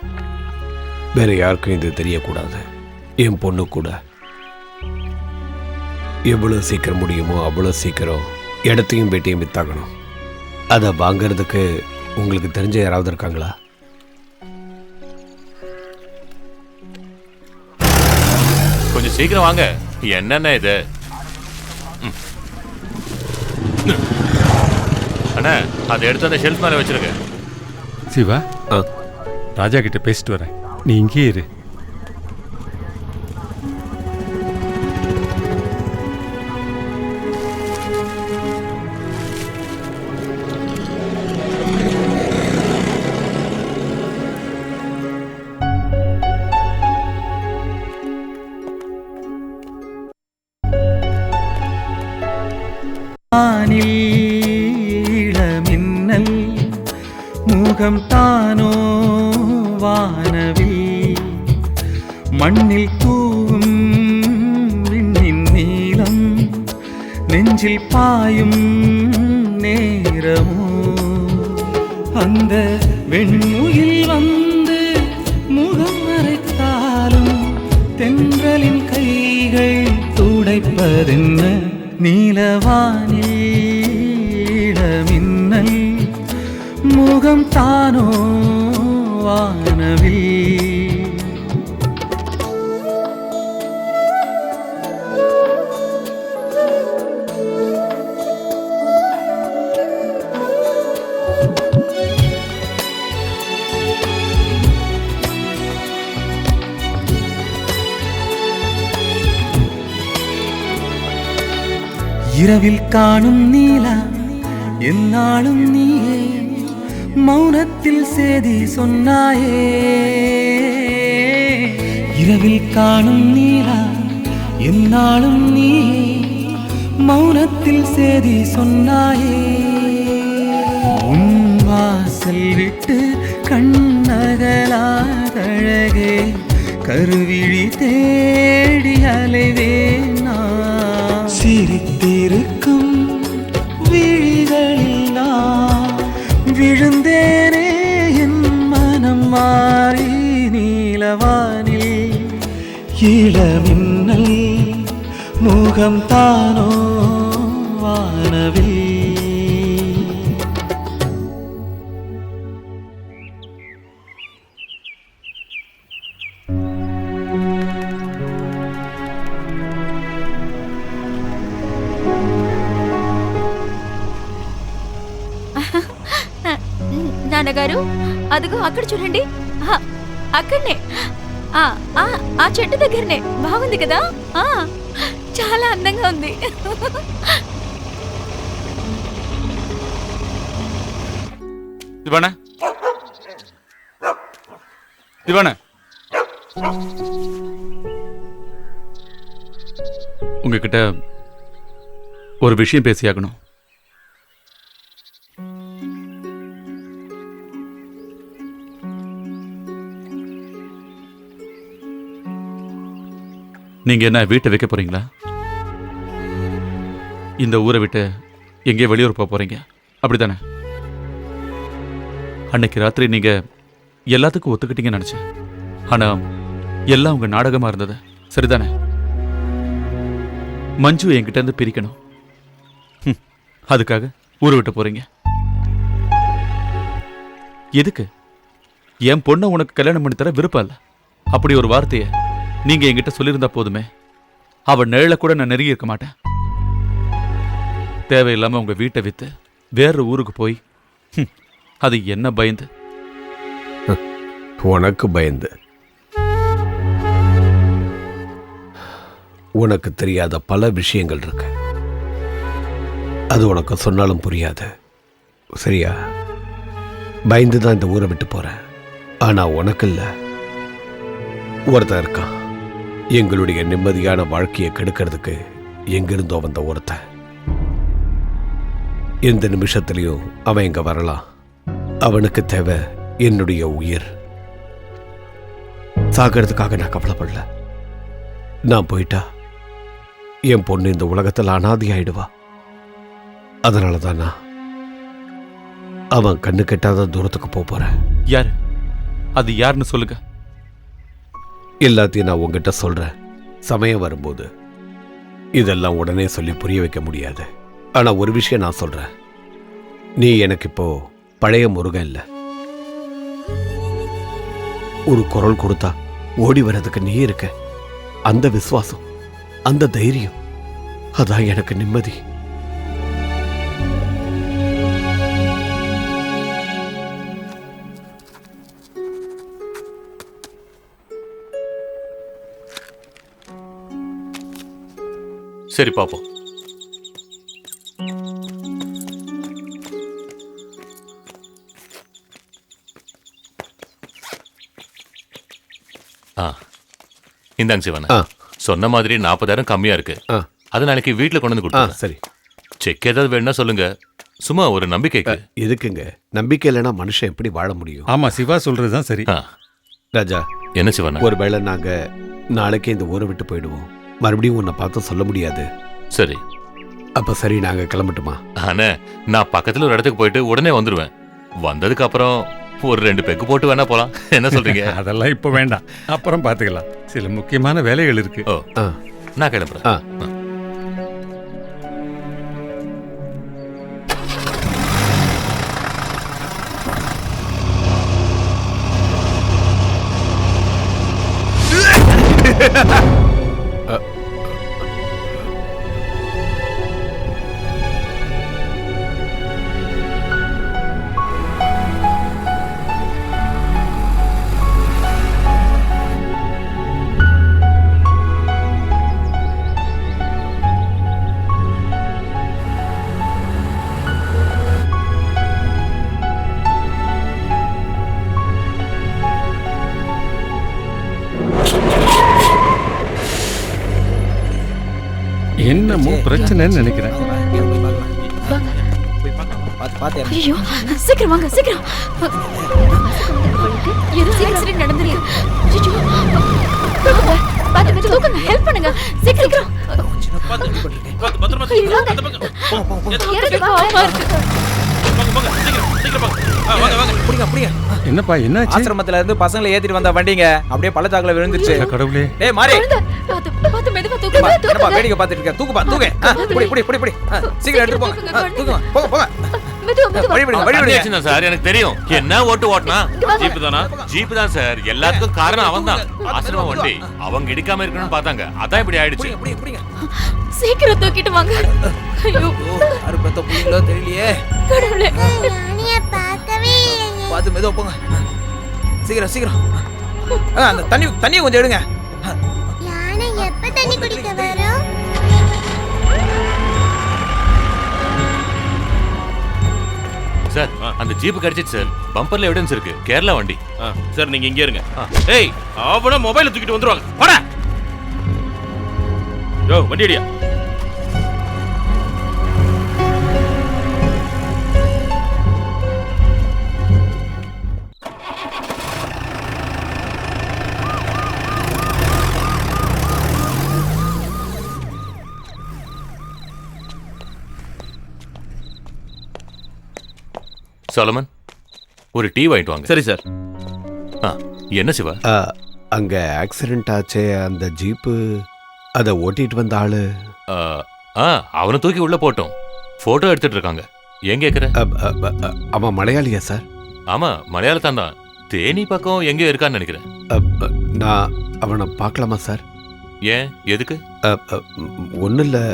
வேற யாருக்கும் இது தெரியக்கூடாது. என் பொண்ணு கூட. எவ்வளவு சீக்கிரம் முடியுமோ அவ்வளோ சீக்கிரம் இடத்தையும் வீட்டையும் வித்தாகணும். அதை வாங்கிறதுக்கு உங்களுக்கு தெரிஞ்ச யாராவது இருக்காங்களா? கொஞ்சம் சீக்கிரம் வாங்க. என்னென்ன இது? அண்ணா, அதை எடுத்து அந்த ஷெல்ஃப் மேலே வச்சிருக்க. சிவா, ராஜா கிட்ட பேசிட்டு வரேன், நீ இங்கே இரு. மின்னல் முகம் தானோ வானவில் மண்ணில் தூவும் விண்ணின் நீளம் நெஞ்சில் பாயும் நேரமோ அந்த வெண்முகில் வந்து முகம் மறைத்தாலும் தென்றலின் கைகள் துடைப்பதென்ன நீலவானில் மின்னல் முகம் தானோ வானவில் இரவில் காணும் நீலா என்னாலும் நீயே மௌனத்தில் சேதி சொன்னாயே இரவில் காணும் நீலா என்னாலும் நீயே மௌனத்தில் சேதி சொன்னாயே உன் வாசல் விட்டு கண்ணகலாதழகே கருவிழி தேடி அலைவேனா சிரித்திருக்கும் விழிகளில் நான் விழுந்தேனே என் மனம் மாறி நீலவானில் இளமின்னல் முகம் தானோ வானவில் నాన్నగారు అదిగో అక్కడ చూడండి అక్కడనే ఆ చెట్టు దగ్గరనే బాగుంది కదా చాలా అందంగా ఉంది திவான திவான உங்ககிட்ட ஒரு விஷயம் பேசியாகணும். நீங்க என்ன வீட்டை வைக்க போறீங்களா? இந்த ஊரை விட்டு எங்கேயோ வெளியூர் போக போறீங்க, அப்படித்தானே? அன்னைக்கு ராத்திரி நீங்க எல்லாத்துக்கும் ஒத்துக்கிட்டீங்கன்னு நினைச்சேன். ஆனா எல்லாம் உங்க நாடகமா இருந்தது, சரிதானே? மஞ்சு என்கிட்ட இருந்து பிரிக்கணும், அதுக்காக ஊரை விட்டு போறீங்க. எதுக்கு? என் பொண்ணை உனக்கு கல்யாணம் பண்ணி தர விருப்பம் இல்லை. அப்படி ஒரு வார்த்தையை நீங்க என்கிட்ட சொல்லியிருந்தா போதுமே, அவள் நிழல கூட நான் நெருங்கி இருக்க மாட்டேன். தேவையில்லாம உங்க வீட்டை வித்து வேற ஊருக்கு போய் அது என்ன பயந்து? உனக்கு பயந்து? உனக்கு தெரியாத பல விஷயங்கள் இருக்கு, அது உனக்கு சொன்னாலும் புரியாது, சரியா? பயந்து தான் இந்த ஊரை விட்டு போறேன். ஆனா உனக்கு இல்ல, ஒருத்தன் இருக்கான் எங்களுடைய நிம்மதியான வாழ்க்கையை கெடுக்கிறதுக்கு. எங்கிருந்தோ வந்த ஒருத்தன். எந்த நிமிஷத்துலையும் அவன் இங்க வரலாம். அவனுக்கு தேவை என்னுடைய உயிர். சாகிறதுக்காக நான் கவலைப்படல. நான் போயிட்டா என் பொண்ணு இந்த உலகத்தில் அனாதி ஆயிடுவா. அதனாலதான் நான் அவன் கண்ணு கெட்டாத தூரத்துக்கு போறேன். யாரு அது? யாருன்னு சொல்லுங்க. எல்லாத்தையும் நான் உங்ககிட்ட சொல்றேன், சமயம் வரும்போது. இதெல்லாம் உடனே சொல்லி புரிய வைக்க முடியாது. ஆனா ஒரு விஷயம் நான் சொல்றேன், நீ எனக்கு இப்போ பழைய முருகன் இல்ல. ஒரு குரல் கொடுத்தா ஓடி வர்றதுக்கு நீ இருக்க. அந்த விசுவாசம், அந்த தைரியம், அதான் எனக்கு நிம்மதி. சரி பாப்போம். இந்தாங்க சிவனா, சொன்ன மாதிரி 40,000 கம்மியா இருக்கு. அது நாளைக்கு வீட்டுல கொண்டு வந்து கொடுத்தா சரி. செக் ஏதாவது வேணும்னா சொல்லுங்க, சும்மா ஒரு நம்பிக்கைக்கு. எதுக்குங்க? நம்பிக்கை இல்லைன்னா மனுஷன் எப்படி வாழ முடியும்? ஆமா, சிவா சொல்றதுதான் சரி. ராஜா, என்ன சிவனா? ஒருவேளை நாங்க நாளைக்கே இந்த ஊரை விட்டு போயிடுவோம். மறுபடியும் உன்னை பார்த்து சொல்ல முடியாது. சரி. அப்ப சரி, நாங்க கிளம்பட்டுமா? ஆனா நான் பக்கத்துல ஒரு இடத்துக்கு போயிட்டு உடனே வந்துருவேன். வந்ததுக்கு அப்புறம் ஒரு 2 பெக்கு போட்டு வேணா போலாம். என்ன சொல்றீங்க? அதெல்லாம் இப்ப வேண்டாம், அப்புறம் பாத்துக்கலாம். சில முக்கியமான வேலைகள் இருக்கு. நான் கிளம்புறேன். என்னமோ பிரச்சனைன்னு நினைக்கிறேன். ஐயோ, சீக்கிரம் வாங்க, சீக்கிரம். ஏதோ ஆக்சிடென்ட் நடந்திருக்கு. ஐயோ, பாத்து தூக்குங்க, ஹெல்ப் பண்ணுங்க, சீக்கிரம். என்னப்பா என்னாச்சு? ஆசிரமத்துல இருந்து பசங்களை ஏத்திட்டு வந்த வண்டிங்க அப்படியே பள்ளத்தாக்குல விழுந்துருச்சு. கடவுளே. டேய் மாறி, பாத்து மெதுவா தூக்குங்க. என்னப்பா வேடிக்கை பார்த்துட்டு இருக்க? தூக்குப்பா, தூக்கு. புடி. சீக்கிரம் எடுத்து போங்க. தூக்குங்க, போங்க. வழி விடுங்க. சார், எனக்கு தெரியும் என்ன ஓட்டு ஓட்டுனா. ஜீப் தானா? ஜீப் தான் சார். எல்லாத்துக்கும் காரணம் அவன் தான். ஆசிரம வண்டி அவங்க இடிக்காம இருக்கணும்னு பார்த்தாங்க, அதான் இப்படி ஆயிடுச்சு. சீக்கிரம் தூக்கிட்டு வாங்க. ஐயோ, அறுபத்த புரியல தெரியலையே. கடவுளே, யானைய பார்க்கவே இல்லையே. பாத்து மெதுவா போங்க. சீக்கிரம். அந்த தண்ணி கொஞ்சம் எடுங்க. யானை எப்ப தண்ணி குடிக்க வரும்? சார், அந்த ஜீப் கிடைச்சிச்சு சார். பம்பர்ல எவிடன்ஸ் இருக்கு. கேரளா வண்டி. சார் நீங்க இங்கே இருங்க. ஏய், அவன மொபைல தூக்கிட்டு வந்துருவாங்க. போடா. யோ, வண்டி அடியா. சாலமன், ஒரு டீ வாங்கிட்டு வாங்க. சரி சார். என்ன சிவா? அங்க ஆக்சிடென்ட் ஆச்சே, அந்த ஜீப்பு, அதை ஓட்டிட்டு வந்த ஆளு. அவனை தூக்கி உள்ள போட்டோம். போட்டோ எடுத்துட்டு இருக்காங்க. ஏன் கேக்குற? அவன் மலையாளியா சார்? ஆமா, மலையாளத்தான் தான். தேனி பக்கம் எங்கேயோ இருக்கான்னு நினைக்கிறேன். நான் அவனை பார்க்கலாமா சார்? ஏன், எதுக்கு? ஒன்றும் இல்லை,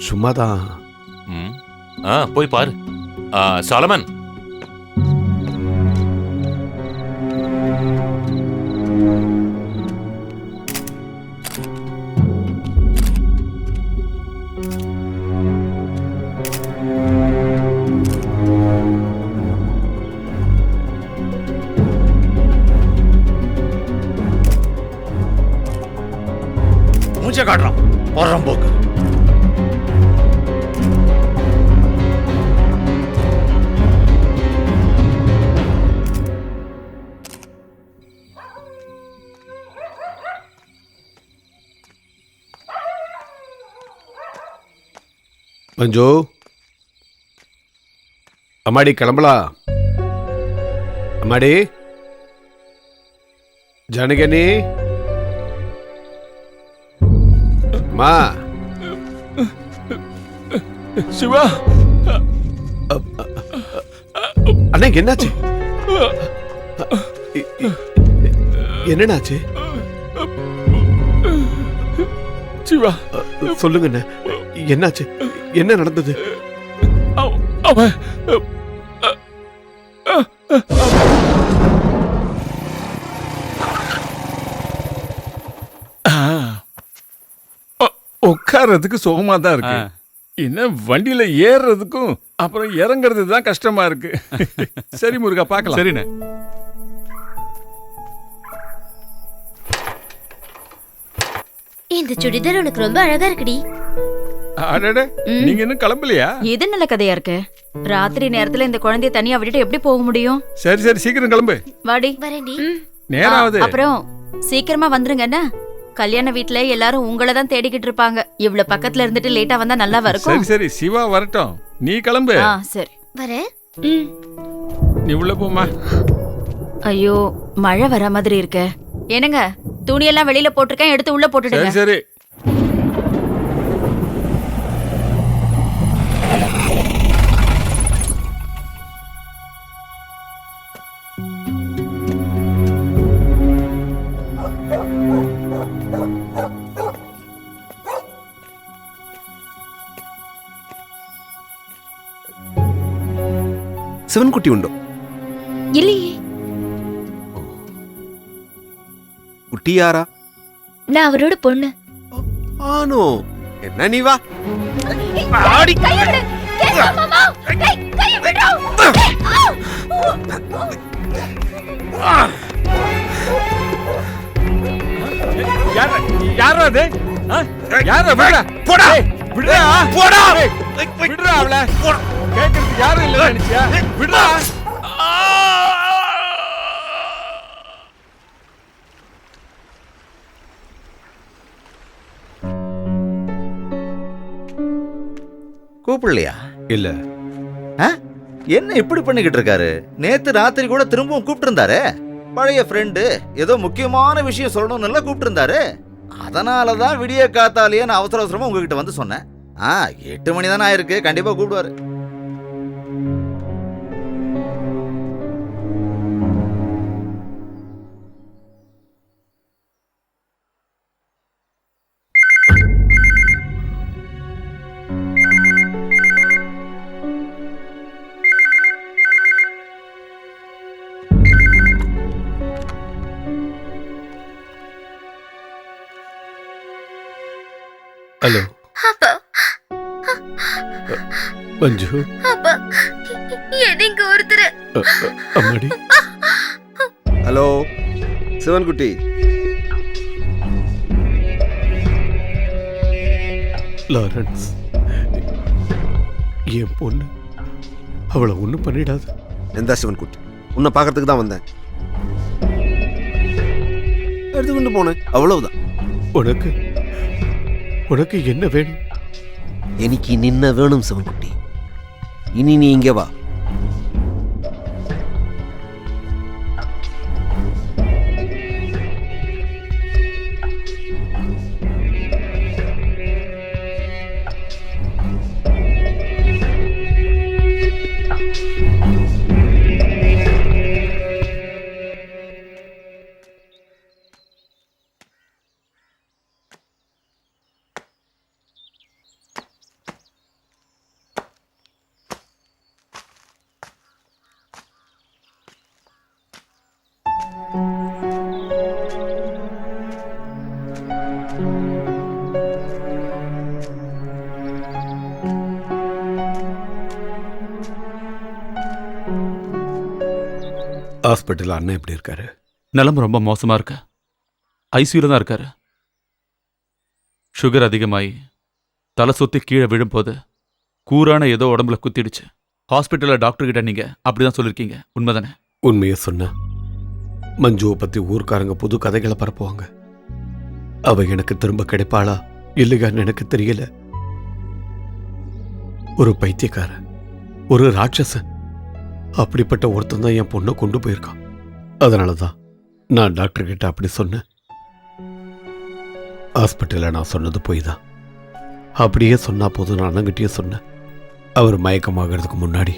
சும்மாதான். போய் பாரு. சாலமன், மூஞ்ச காட்டுறான் போடுறான் போக்கு. மஞ்சு, அம்மாடி கிளம்பலாம். அம்மாடி, ஜானகி, மா. சிவா, அண்ணா என்னாச்சு? என்னன்னாச்சு? சிவா சொல்லுங்கண்ணே, என்னாச்சு? என்ன நடந்தது? அவன் உட்கார்றதுக்கு சுகமா தான் இருக்கு. இன்னும் வண்டியில ஏறுறதுக்கும் அப்புறம் இறங்குறது தான் கஷ்டமா இருக்கு. சரி முருகா, பார்க்கலாம். சரிண்ணே. இந்த சுடிதார் உனக்கு ரொம்ப அழகா இருக்குடி. அடடே, நீங்க இன்னும் கிளம்பலையா? இது நல்ல கதையா இருக்கு. ராத்திரி நேரத்துல இந்த குழந்தைய தனியா விட்டுட்டு எப்படி போக முடியும்? சரி சரி, சீக்கிரம் கிளம்பு. வாடி. வரேன்டி. நேராவது. அப்புறம் சீக்கிரமா வந்துருங்க என்ன? கல்யாண வீட்ல எல்லாரும் உங்களை தான் தேடிக்கிட்டு இருப்பாங்க. இவ்வளவு பக்கத்துல இருந்துட்டு லேட்டா வந்தா நல்லா இருக்கும். சரி சரி, சிவா வரட்டும், நீ கிளம்பு. சரி வரேன். நீ உள்ள போமா. ஐயோ, மழை வர மாதிரி இருக்க. என்னங்க, துணியெல்லாம் வெளியில போட்டிருக்கேன், எடுத்து உள்ள போட்டுடுங்க. சரி சரி. சிவன்குட்டி உண்டோ? இல்லையே. குட்டி யாரா? நான் அவரோட பொண்ணு. ஆனோ, என்ன நீ வா. கையை விடு. கேட்கா மாமா. கையை விடு. யாரா அது? யாரா? விடுடா. போடா. விடுடா. போடா. விடுடா அவள. கேக்குறது யாரும் இல்ல நினைச்சியா? விடுடா. கூப்பிடலையா? இல்ல. என்ன இப்படி பண்ணிக்கிட்டு இருக்காரு? நேத்து ராத்திரி கூட திரும்பவும் கூப்பிட்டு இருந்தாரு. பழைய ஃப்ரெண்டு, ஏதோ முக்கியமான விஷயம் சொல்லணும்னு கூப்பிட்டு இருந்தாரு. அதனாலதான் விடிய காத்தாலேயே நான் அவசர அவசரமா உங்ககிட்ட வந்து சொன்னேன். 8 மணி தானே ஆயிருக்கு, கண்டிப்பா கூப்பிடுவாரு. ஹலோ மஞ்சு. அப்பா, எங்க ஒருத்தர். அம்மாடி. ஹலோ சிவன்குட்டி. லாரன்ஸ், என் பொண்ணு, அவளை ஒன்றும் பண்ணிடாது. எந்த சிவன்குட்டி? உன்னை பார்க்கறதுக்கு தான் வந்தேன். எடுத்துக்கொண்டு போனேன், அவ்வளவுதான். உனக்கு என்ன வேணும்? எனக்கு நின்ன வேணும் சிவன்குட்டி. இனி நீ இங்கே வா. ஹாஸ்பிட்டல் அண்ணன் எப்படி இருக்காரு? நிலைமை ரொம்ப மோசமா இருக்கு. ஐசியூல தான் இருக்காரு. சுகர் அதிகமாகி தலை சுத்தி கீழே விழும்போது கூரான ஏதோ உடம்புல குத்திடுச்சு. ஹாஸ்பிட்டல்ல டாக்டர் கிட்ட நீங்க அப்படிதான் சொல்லிருக்கீங்க, உண்மைதானே? உண்மையை சொன்ன மஞ்சுவை பத்தி ஊர்க்காரங்க புது கதைகளை பரப்புவாங்க. அவ எனக்கு திரும்ப கிடைப்பாளா இல்லையான்னு எனக்கு தெரியல. ஒரு பைத்தியக்காரன், ஒரு ராட்சசன், அப்படிப்பட்ட ஒருத்தன் தான் என் பொண்ணை கொண்டு போயிருக்கான். அதனாலதான் நான் டாக்டர் கிட்ட அப்படி சொன்னேன். ஹாஸ்பிட்டலில் நான் சொன்னது போய் தான். அப்படியே சொன்னா போதும் நான் அண்ணங்கிட்டே சொன்னேன். அவர் மயக்கமாகறதுக்கு முன்னாடி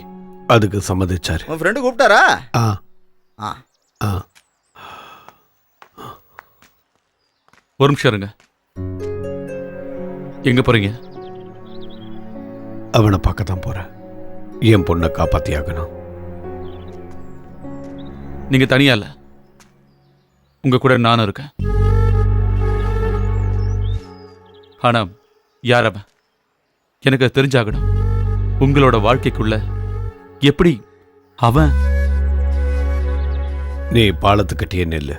அதுக்கு சம்மதிச்சாரு. உன் ஃப்ரெண்டு கூப்பிட்டாரா? ஒரு நிமிஷம் இருங்க. எங்க போறீங்க? அவனை பார்க்க தான் போறேன். என் பொண்ணை காப்பாத்தியாகணும். நீங்க தனியா இல்ல, உங்க கூட நானும் இருக்கேன். ஆனா யார் அவன்? எனக்கு அது தெரிஞ்சாகணும். உங்களோட வாழ்க்கைக்குள்ள எப்படி அவன்? நீ பாலத்துக்கிட்டே நெல்லு,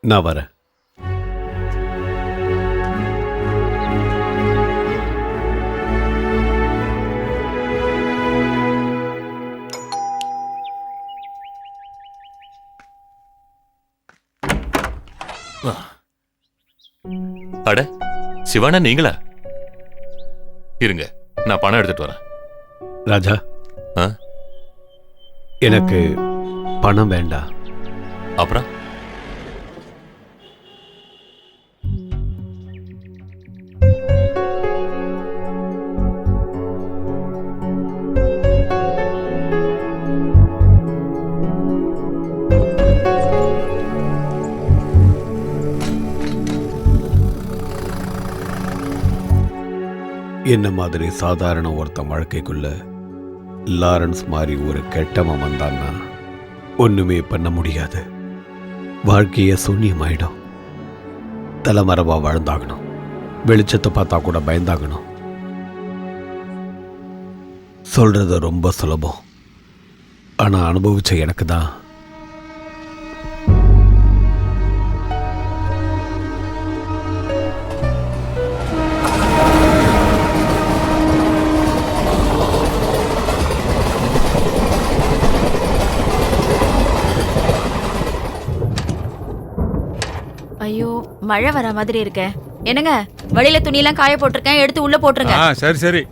நான் வரேன். அட சிவானா, நீங்களா? இருங்க, நான் பணம் எடுத்துட்டு வரேன். ராஜா, எனக்கு பணம் வேண்டாம். அப்புறம் என்ன மாதிரி சாதாரண ஒருத்தன் வாழ்க்கைக்குள்ள லாரன்ஸ் மாதிரி ஒரு கெட்டவன் வந்தான்னா ஒண்ணுமே பண்ண முடியாது. வாழ்க்கைய சூன்யமாயிடும். தலைமறைவா வாழ்ந்தாகணும். வெளிச்சத்தை பார்த்தா கூட பயந்தாகணும். சொல்றது ரொம்ப சுலபம், ஆனா அனுபவிச்ச எனக்கு தான் ஐயோ, மழை வர மாதிரி இருக்க. என்னங்க, வழியில துணியெல்லாம் காய போட்டிருக்கேன், எடுத்து உள்ள போட்டுருங்க. சரி சரி.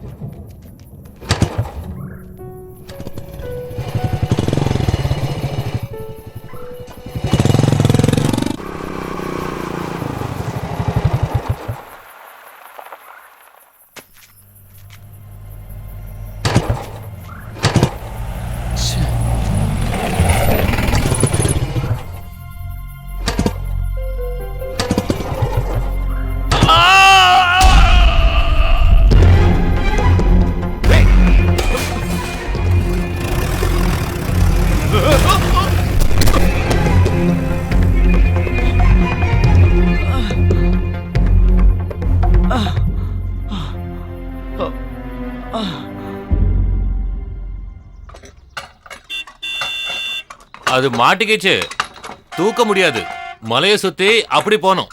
அது மாட்டிக்கிச்சு, தூக்க முடியாது. மலையை சுத்தி அப்படி போனோம்.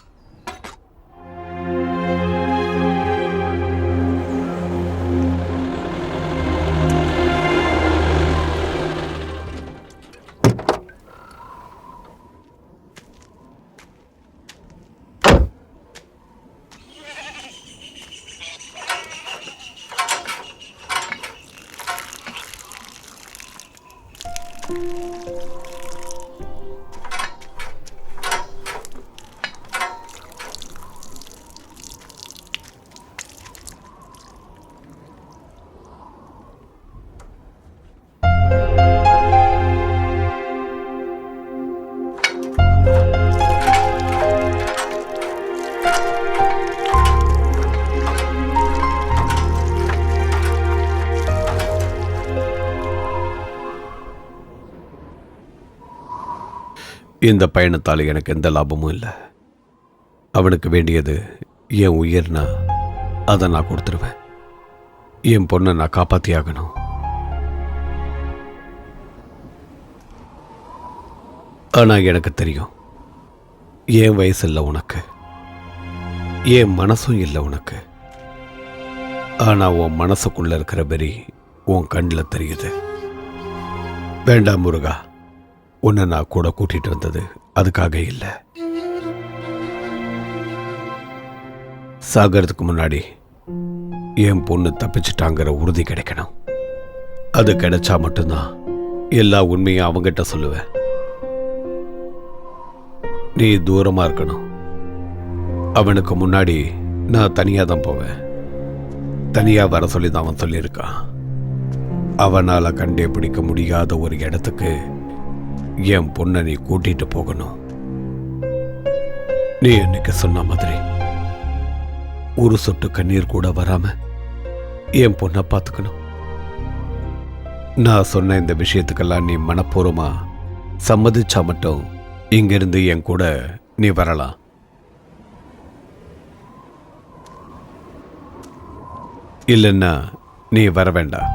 இந்த பயணத்தால் எனக்கு எந்த லாபமும் இல்லை. அவனுக்கு வேண்டியது என் உயிர்னா அதை நான் கொடுத்துருவேன். என் பொண்ணை நான் காப்பாற்றி ஆகணும். ஆனால் எனக்கு தெரியும், என் வயசு இல்லை உனக்கு, என் மனசும் இல்லை உனக்கு. ஆனால் உன் மனசுக்குள்ள இருக்கிற வெறி உன் கண்ணில் தெரியுது. வேண்டாம் முருகா, உன்னை நான் கூட கூட்டிட்டு வந்தது அதுக்காக இல்லை. சாகிறதுக்கு முன்னாடி என் பொண்ணு தப்பிச்சிட்டாங்கிற உறுதி கிடைக்கணும். அது கிடைச்சா மட்டும்தான் எல்லா உண்மையும் அவங்கிட்ட சொல்லுவேன். நீ தூரமா இருக்கணும். அவனுக்கு முன்னாடி நான் தனியா தான் போவேன். தனியா வர சொல்லி தான் அவன் சொல்லியிருக்கான். அவனால கண்டே பிடிக்க முடியாத ஒரு இடத்துக்கு என் பொண்ணை நீ கூட்டிட்டு போகணும். நீ என்னைக்கு சொன்ன மாதிரி ஒரு சொட்டு கண்ணீர் கூட வராம என் பொண்ணை பார்த்துக்கணும். நான் சொன்ன இந்த விஷயத்துக்கெல்லாம் நீ மனப்பூர்வமா சம்மதிச்சா மட்டும் இங்கிருந்து என் கூட நீ வரலாம். இல்லைன்னா நீ வர வேண்டாம்.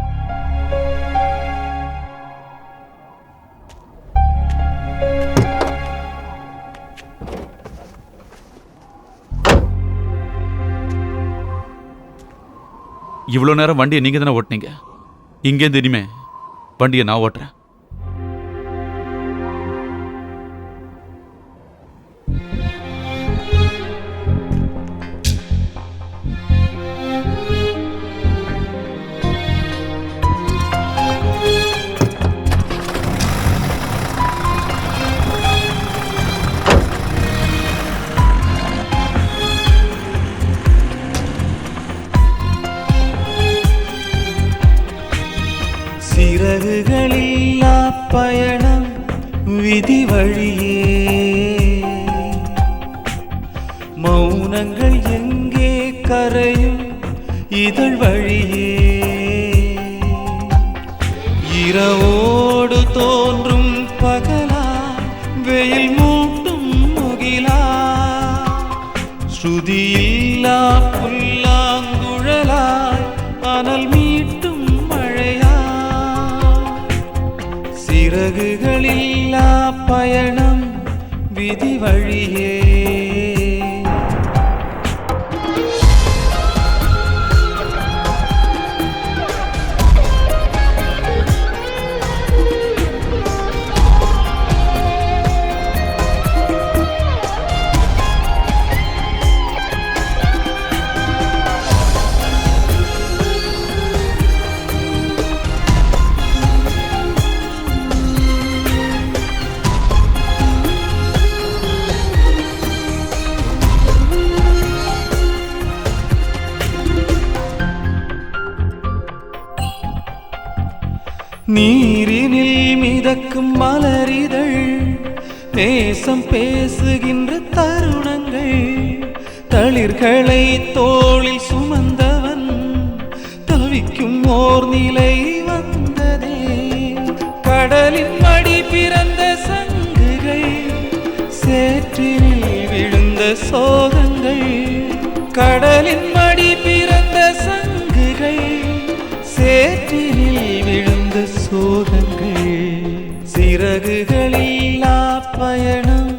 இவ்வளோ நேரம் வண்டியை நீங்க தானே ஓட்டுனீங்க. இங்கேருந்து இனிமே வண்டியை நான் ஓட்டுறேன். சிறகுகளில்லா பயணம் விதி வழியே, மௌனங்கள் எங்கே கரையும் இதழ் வழியே, இரவோடு தோன்றும் பகலா வெயில் மூட்டும் முகிலா, ஸ்ருதியில்லா புல்லாங்குழலாய் அனல் மீட்டும் மழையா, சிறகுகளில்லா பயணம் விதி வழியே. நீரினில் மிதக்கும் மலரிதழ் நேசம் பேசுகின்ற தருணங்கள், தளிர்களை தோளில் சுமந்தவன் தவிக்கும் ஓர் நிலை வந்ததே, கடலின் மடி பிறந்த சங்குகள் சேற்றினில் விழுந்த சோகங்கள், கடலின் மடி பிறந்த சங்குகள் சேற்றினில் விழுந்த சோகங்கள், சிறகுகளில்லா பயணம்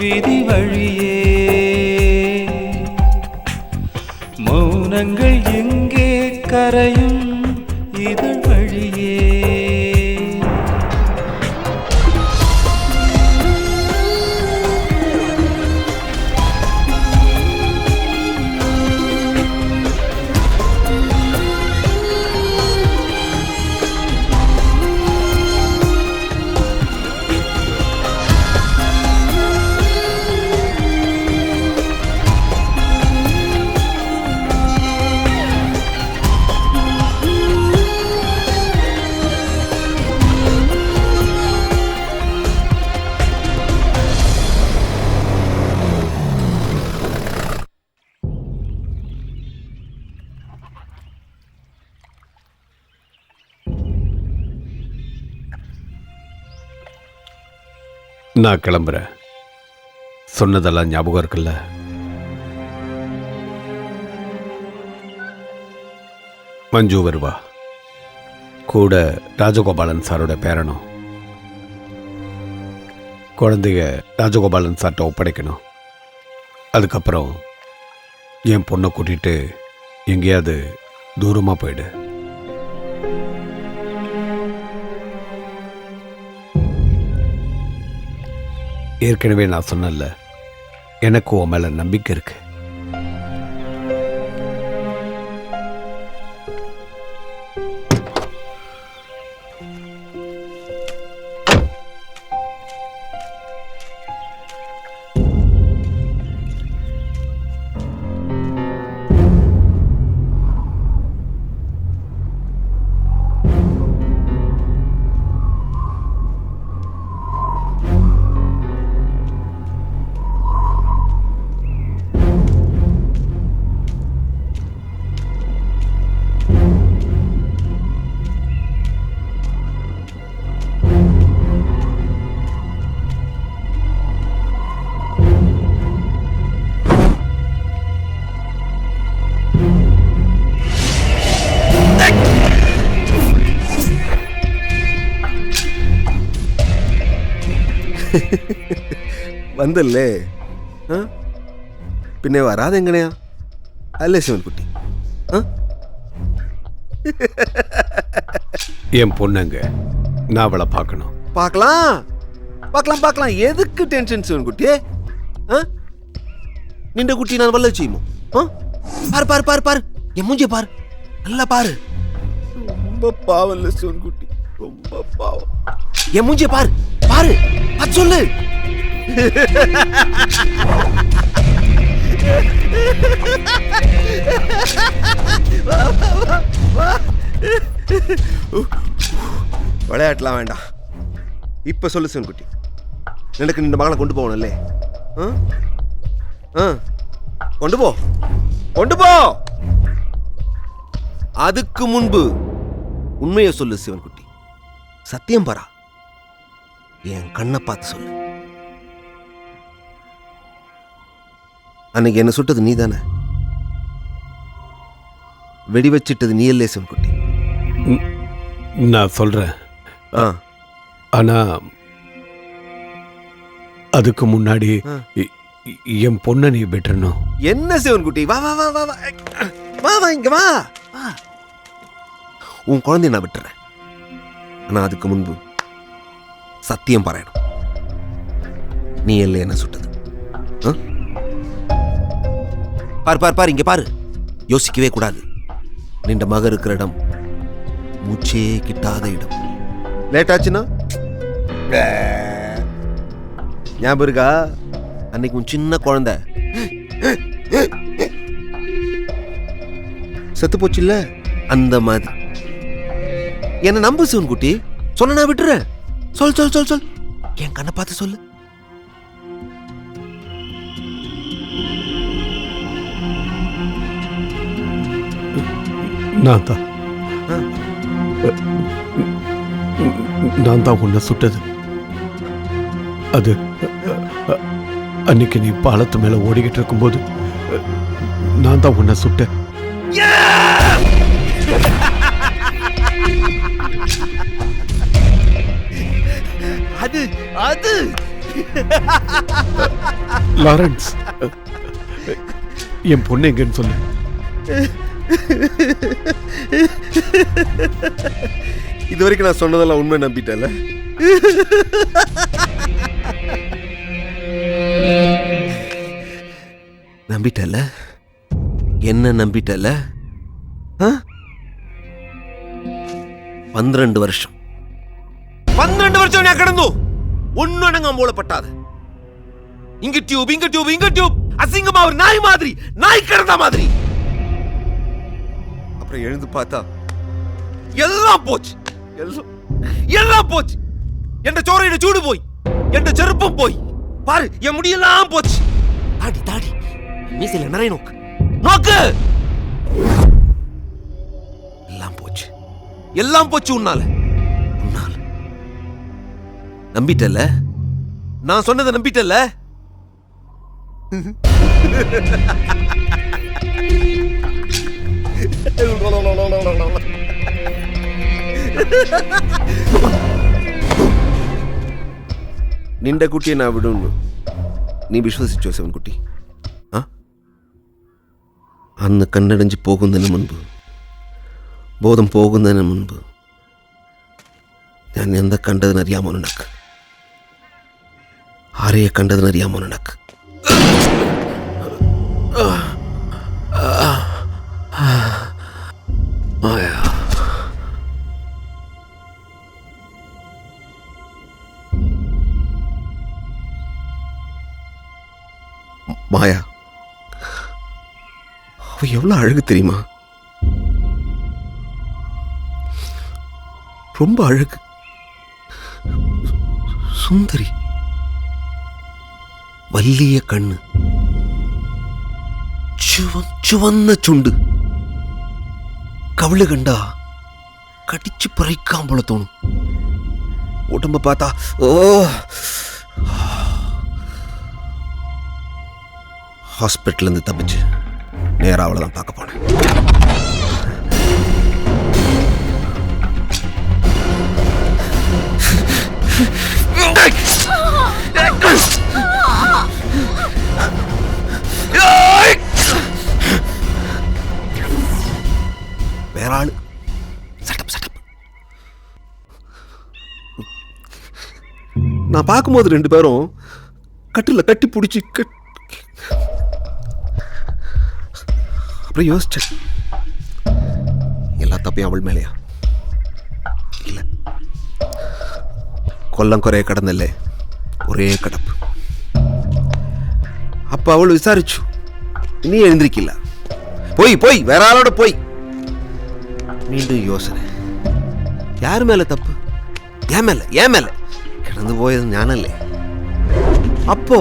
விதி வழியே, மௌனங்கள் எங்கே கரையும் இதழ் வழியே. நான் கிளம்புறேன். சொன்னதெல்லாம் ஞாபகம் இருக்குல்ல? மஞ்சு வருவா, கூட ராஜகோபாலன் சாரோட பேரனும். குழந்தைய ராஜகோபாலன் சார்ட்ட ஒப்படைக்கணும். அதுக்கப்புறம் என் பொண்ணை கூட்டிட்டு எங்கேயாவது தூரமாக போயிடு. ஏற்கனவே நான் சொன்னல, எனக்கு உன் மேல நம்பிக்கை இருக்கு. വന്നല്ലേ പിന്നെ വരാതെ എങ്ങനെയാ അല്ലേ ശിവൻകുട്ടി? என் பொண்ணுங்க, நான் அவளை பார்க்கணும். பார்க்கலாம் பார்க்கலாம் பார்க்கலாம். எதுக்கு டென்ஷன் சிவன்குட்டி? நின்ற குட்டி நான் வல்ல செய்யுமோ? பாரு பாரு பாரு பாரு, என் மூஞ்சிய பாரு, நல்லா பாரு. ரொம்ப பாவம் இல்லை சிவன்குட்டி, ரொம்ப பாவம். என் மூஞ்சிய பாரு பாரு, அது சொல்லு. விளையாட்டலாம் வேண்டாம், இப்ப சொல்லு சிவன்குட்டி. எனக்கு இந்த மகளை கொண்டு போகணும்லே. கொண்டு போ கொண்டு போ. அதுக்கு முன்பு உண்மையை சொல்லு சிவன்குட்டி. சத்தியம் பாரா, என் கண்ணை பார்த்து சொல்லு. அன்னைக்கு என்ன சுட்டது நீ தானே? வெடி வச்சிட்டது நீ இல்லே சிவன்குட்டி? நான் சொல்றேன், ஆனா அதுக்கு முன்னாடி என் பொண்ணை நீ விட்டுறணும். என்ன சிவன்குட்டி, வா வா வா வா வா வா இங்க வா. உன் குழந்தைய நான் விட்டுறேன், ஆனா அதுக்கு முன்பு சத்தியம் பாராயணும், நீ இல்லை என்ன சுட்டது. பாரு பாரு பாரு, இங்க பாரு. யோசிக்கவே கூடாது. நின்ற மக இருக்கிற இடம் மூச்சே கிட்டாத இடம். லேட் ஆச்சுன்னா ஞாபகம் இருக்கா? அன்னைக்கு உன் சின்ன குழந்தை செத்து போச்சு இல்ல, அந்த மாதிரி. என்ன நம்பு சிவன்குட்டி, சொன்ன நான் விட்டுறேன். சொல் சொல் சொல் சொல், என் கண்ணை பார்த்து சொல்லு. நான் தான் உன்னை சுட்டது. அது அன்னைக்கு நீ பாலத்து மேல ஓடிக்கிட்டு இருக்கும்போது நான் தான் உன்னை சுட்டேன். அது அது லாரன்ஸ், என் பொண்ணு எங்கன்னு சொல்லு. இது வரைக்கும் நான் சொன்னதெல்லாம் உண்மை நம்பிட்டல? நம்பிட்டல? என்ன நம்பிட்டல? 12 வருஷம் 12 வருஷம் நான் கிடந்தோ ஒன்னும் எனக்கு மூலப்பட்டாத. இங்க டியூப் இங்க டியூப் இங்க டியூப், அசிங்கமா ஒரு நாய் மாதிரி, நாய் கிடந்த மாதிரி. அப்புறம் எழுந்து பார்த்தா எல்லாம் போச்சு, எல்லாம் போச்சு. என் சோறையில சூடு போய், என் செருப்பம் போய், பாரு என் முடியெல்லாம் போச்சு. தாடி தாடி மீசையில நிறைய நோக்கு நோக்கு, எல்லாம் போச்சு, எல்லாம் போச்சு. உன்னால உன்னால நம்பிட்டல? நான் சொன்னதை நம்பிட்டல? നിന്റെ കുട്ടിയെ ഞാൻ വിടുന്നു, നീ വിശ്വസിച്ചോ ശിവൻകുട്ടി? അന്ന് കണ്ണടഞ്ഞ് പോകുന്നതിന് മുൻപ്, ബോധം പോകുന്നതിന് മുൻപ് ഞാൻ എന്താ കണ്ടതിനറിയാമോ നിനക്ക്? ആരെയെ കണ്ടതിനറിയാമോ നിനക്ക്? മായ. மாயா, அவ எவ்வளவு அழகு தெரியுமா? ரொம்ப அழகு, சுந்தரி, வல்லிய கண்ணு, ചുവന്ന ചുണ്ട്, കവിള് കണ്ടാ കടിച്ചു പറിക്കാൻ പോലെ തോന്നും. ഉടമ്പ പാത്താ ഓ. ஹாஸ்பிட்டல் இருந்து தப்பிச்சு நேரா அவளை தான் பார்க்க போனேன். வேற ஆளு. சட்டப் சட்டப். நான் பார்க்கும்போது 2 பேரும் கட்டில கட்டி பிடிச்சி அப்புறம் யோசிச்சேன், எல்லா தப்பையும் அவள் மேலையா? இல்ல, கொல்லம் குறைய கடந்தல்ல ஒரே கடப்பு. அப்ப அவள் விசாரிச்சு, நீ எழுந்திருக்கல, போய் வேற ஆளோட போய். மீண்டும் யோசனை, யாரு மேல தப்பு? ஏன் மேல கிடந்து போயது ஞானல்ல. அப்போ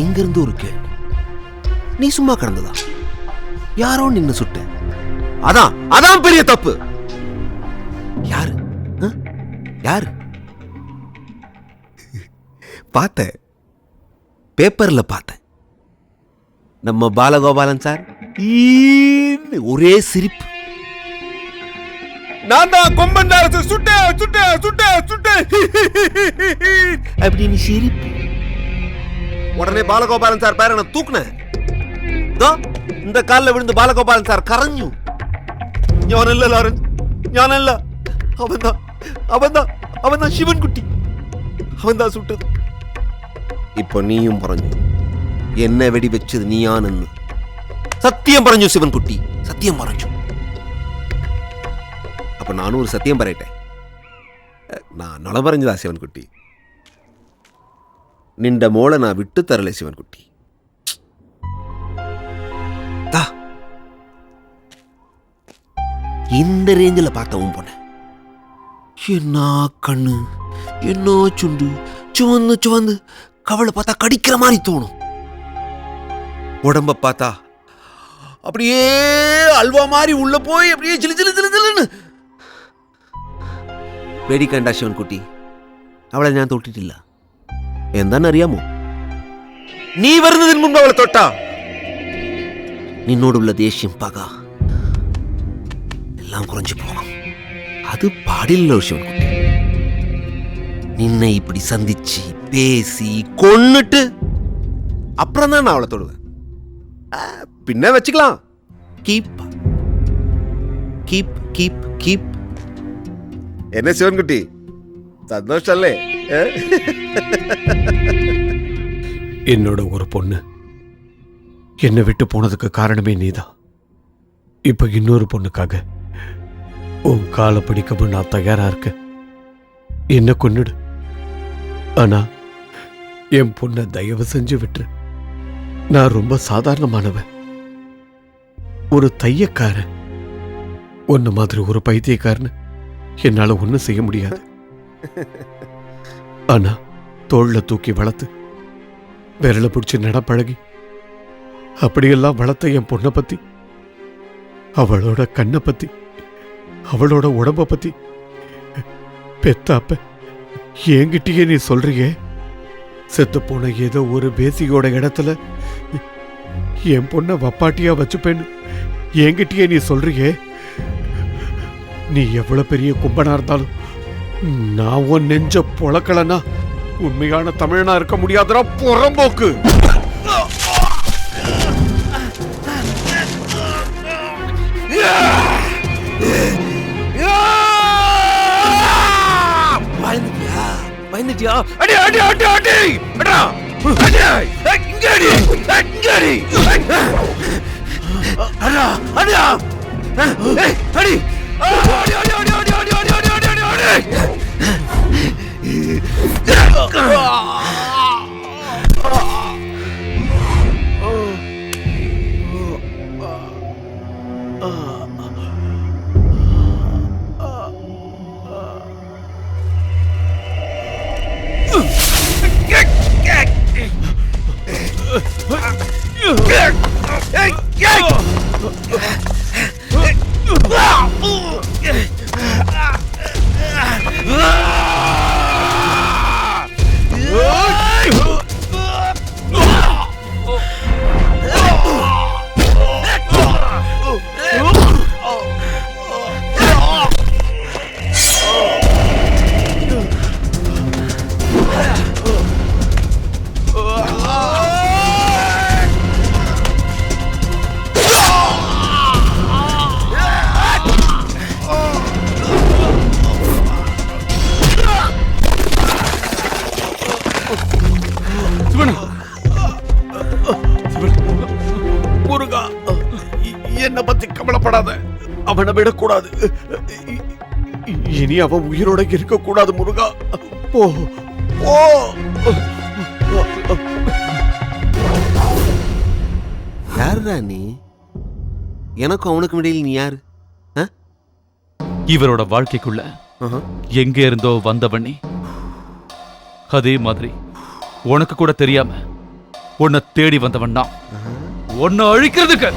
இங்கிருந்து ஒரு கேள்வி, நீ சும்மா கிடந்ததா? யாரோ நின்னு சுட்ட, அதான் பெரிய தப்பு. யாரு? யாரு? பார்த்தேன், பேப்பர்ல பார்த்தேன். நம்ம பாலகோபாலன் சார் ஒரே சிரிப்பு. நான் தான் கொம்பன் சுட்ட அப்படின்னு சிரிப்பு. உடனே பாலகோபாலன் சார் பேர நான் தூக்குனேன். இந்த காலில் விழுந்து பாலகோபாலன் சார் கரைஞ்சு, ஞானல்ல லாரன்ஸ், ஞானல்ல, அவன்தான் சிவன் குட்டி, அவன்தான் சுட்டது. இப்போ நீயும் பறஞ்சு, என்ன வெடி வச்சது நீயானு சத்தியம் பறஞ்சு சிவன் குட்டி, சத்தியம் பறஞ்சு. அப்ப நானும் ஒரு சத்தியம் பறையிட்டேன், நான் நல பறஞ்சுதா சிவன் குட்டி, நின்ற மோளை நான் விட்டு தரல சிவன் குட்டி. இந்த ரேஞ்சில் பார்த்தவும் போன, என்ன கண்ணு, என்ன சுண்டு, சுவந்து கவலை பார்த்தா கடிக்கிற மாதிரி தோணும். உடம்ப பார்த்தா அப்படியே அல்வா மாதிரி உள்ள போய் அப்படியே சிலு വേടിക്കണ്ട ശിവൻകുട്ടി, അവളെ ഞാൻ തൊട്ടിട്ടില്ല. എന്താണെന്നറിയാമോ? നീ വരുന്നതിന് മുമ്പ് അവളെ തൊട്ടാ നിന്നോടുള്ള ദേഷ്യം, പക എല്ലാം കുറഞ്ഞു പോകും. അത് പാടില്ലല്ലോ ശിവൻകുട്ടി. നിന്നെ இப்படி சந்திச்சு பேசி கொன்னுட்டு அப்புறம் தான் நான் அவளை தொடுவேன். பின்ன வச்சுக்கலாம். Keep keep keep keep. என்ன சிவன்குட்டி, சந்தோஷம் இல்லே? என்னோட ஒரு பொண்ணு என்னை விட்டு போனதுக்கு காரணமே நீதான். இப்ப இன்னொரு பொண்ணுக்காக உன் காலை பிடிக்கவும் நான் தயாரா இருக்கேன். என்ன கொன்னுடு, ஆனா என் பொண்ணை தயவு செஞ்சு விட்டுரு. நான் ரொம்ப சாதாரணமானவன், ஒரு தையக்காரன். உன்ன மாதிரி ஒரு பைத்தியக்காரன் என்னால ஒன்னும் செய்ய முடியாது. ஆனா தோள்ல தூக்கி வளர்த்து விரல பிடிச்சி நடப்பழகி அப்படியெல்லாம் வளர்த்த என் பொண்ணை பத்தி, அவளோட கண்ணை பத்தி, அவளோட உடம்ப பத்தி பெத்தாப்ப என்கிட்டயே நீ சொல்றியே. செத்து போன ஏதோ ஒரு பேசியோட இடத்துல என் பொண்ணை வப்பாட்டியா வச்சுப்பேன்னு என்கிட்டயே நீ சொல்றியே. நீ எவ்வளவு பெரிய கும்பனா இருந்தாலும் நான் உன் நெஞ்ச பொழக்கலனா உண்மையான தமிழனா இருக்க முடியாதுடா புறம்போக்கு. பயந்துட்டியா? அடி அடி அடி அடி அடா அடி இங்க அடி இங்க அடி அடா அடா ஏய் அடி அடி அடி அடி அடி அடி அடி அடி அடி அடி சிவனா முருகா, என்ன பத்தி கவலைப்படாத. அவனை விடக்கூடாது. இனி அவன் உயிரோட இருக்க கூடாது முருகா. போ போ. யாருடா நீ? எனக்கும் அவனுக்கும் இடையில் நீ யாரு? இவரோட வாழ்க்கைக்குள்ள எங்க இருந்தோ வந்தவன் நீ. அதே மாதிரி உனக்கு கூட தெரியாம உன்னை தேடி வந்தவன் நான். உன்னை அழிக்கிறதுக்கு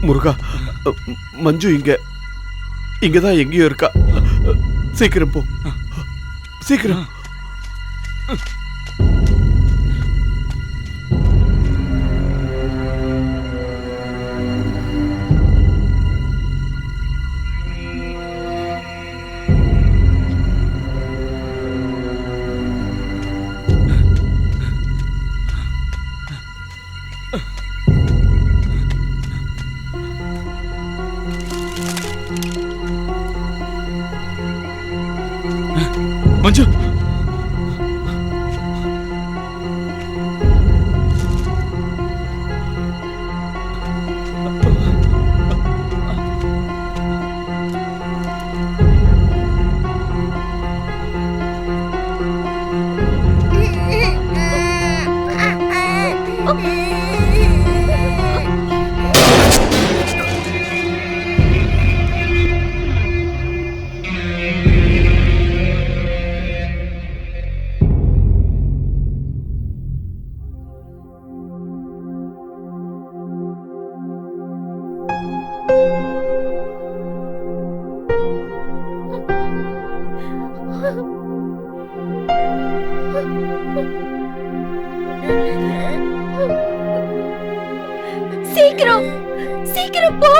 முருகா, மஞ்சு இங்கதான் எங்கேயோ இருக்கா. சீக்கிரம் போ, சீக்கிரம். மஞ்சு, சீக்கிரம் சீக்கிரம் போ.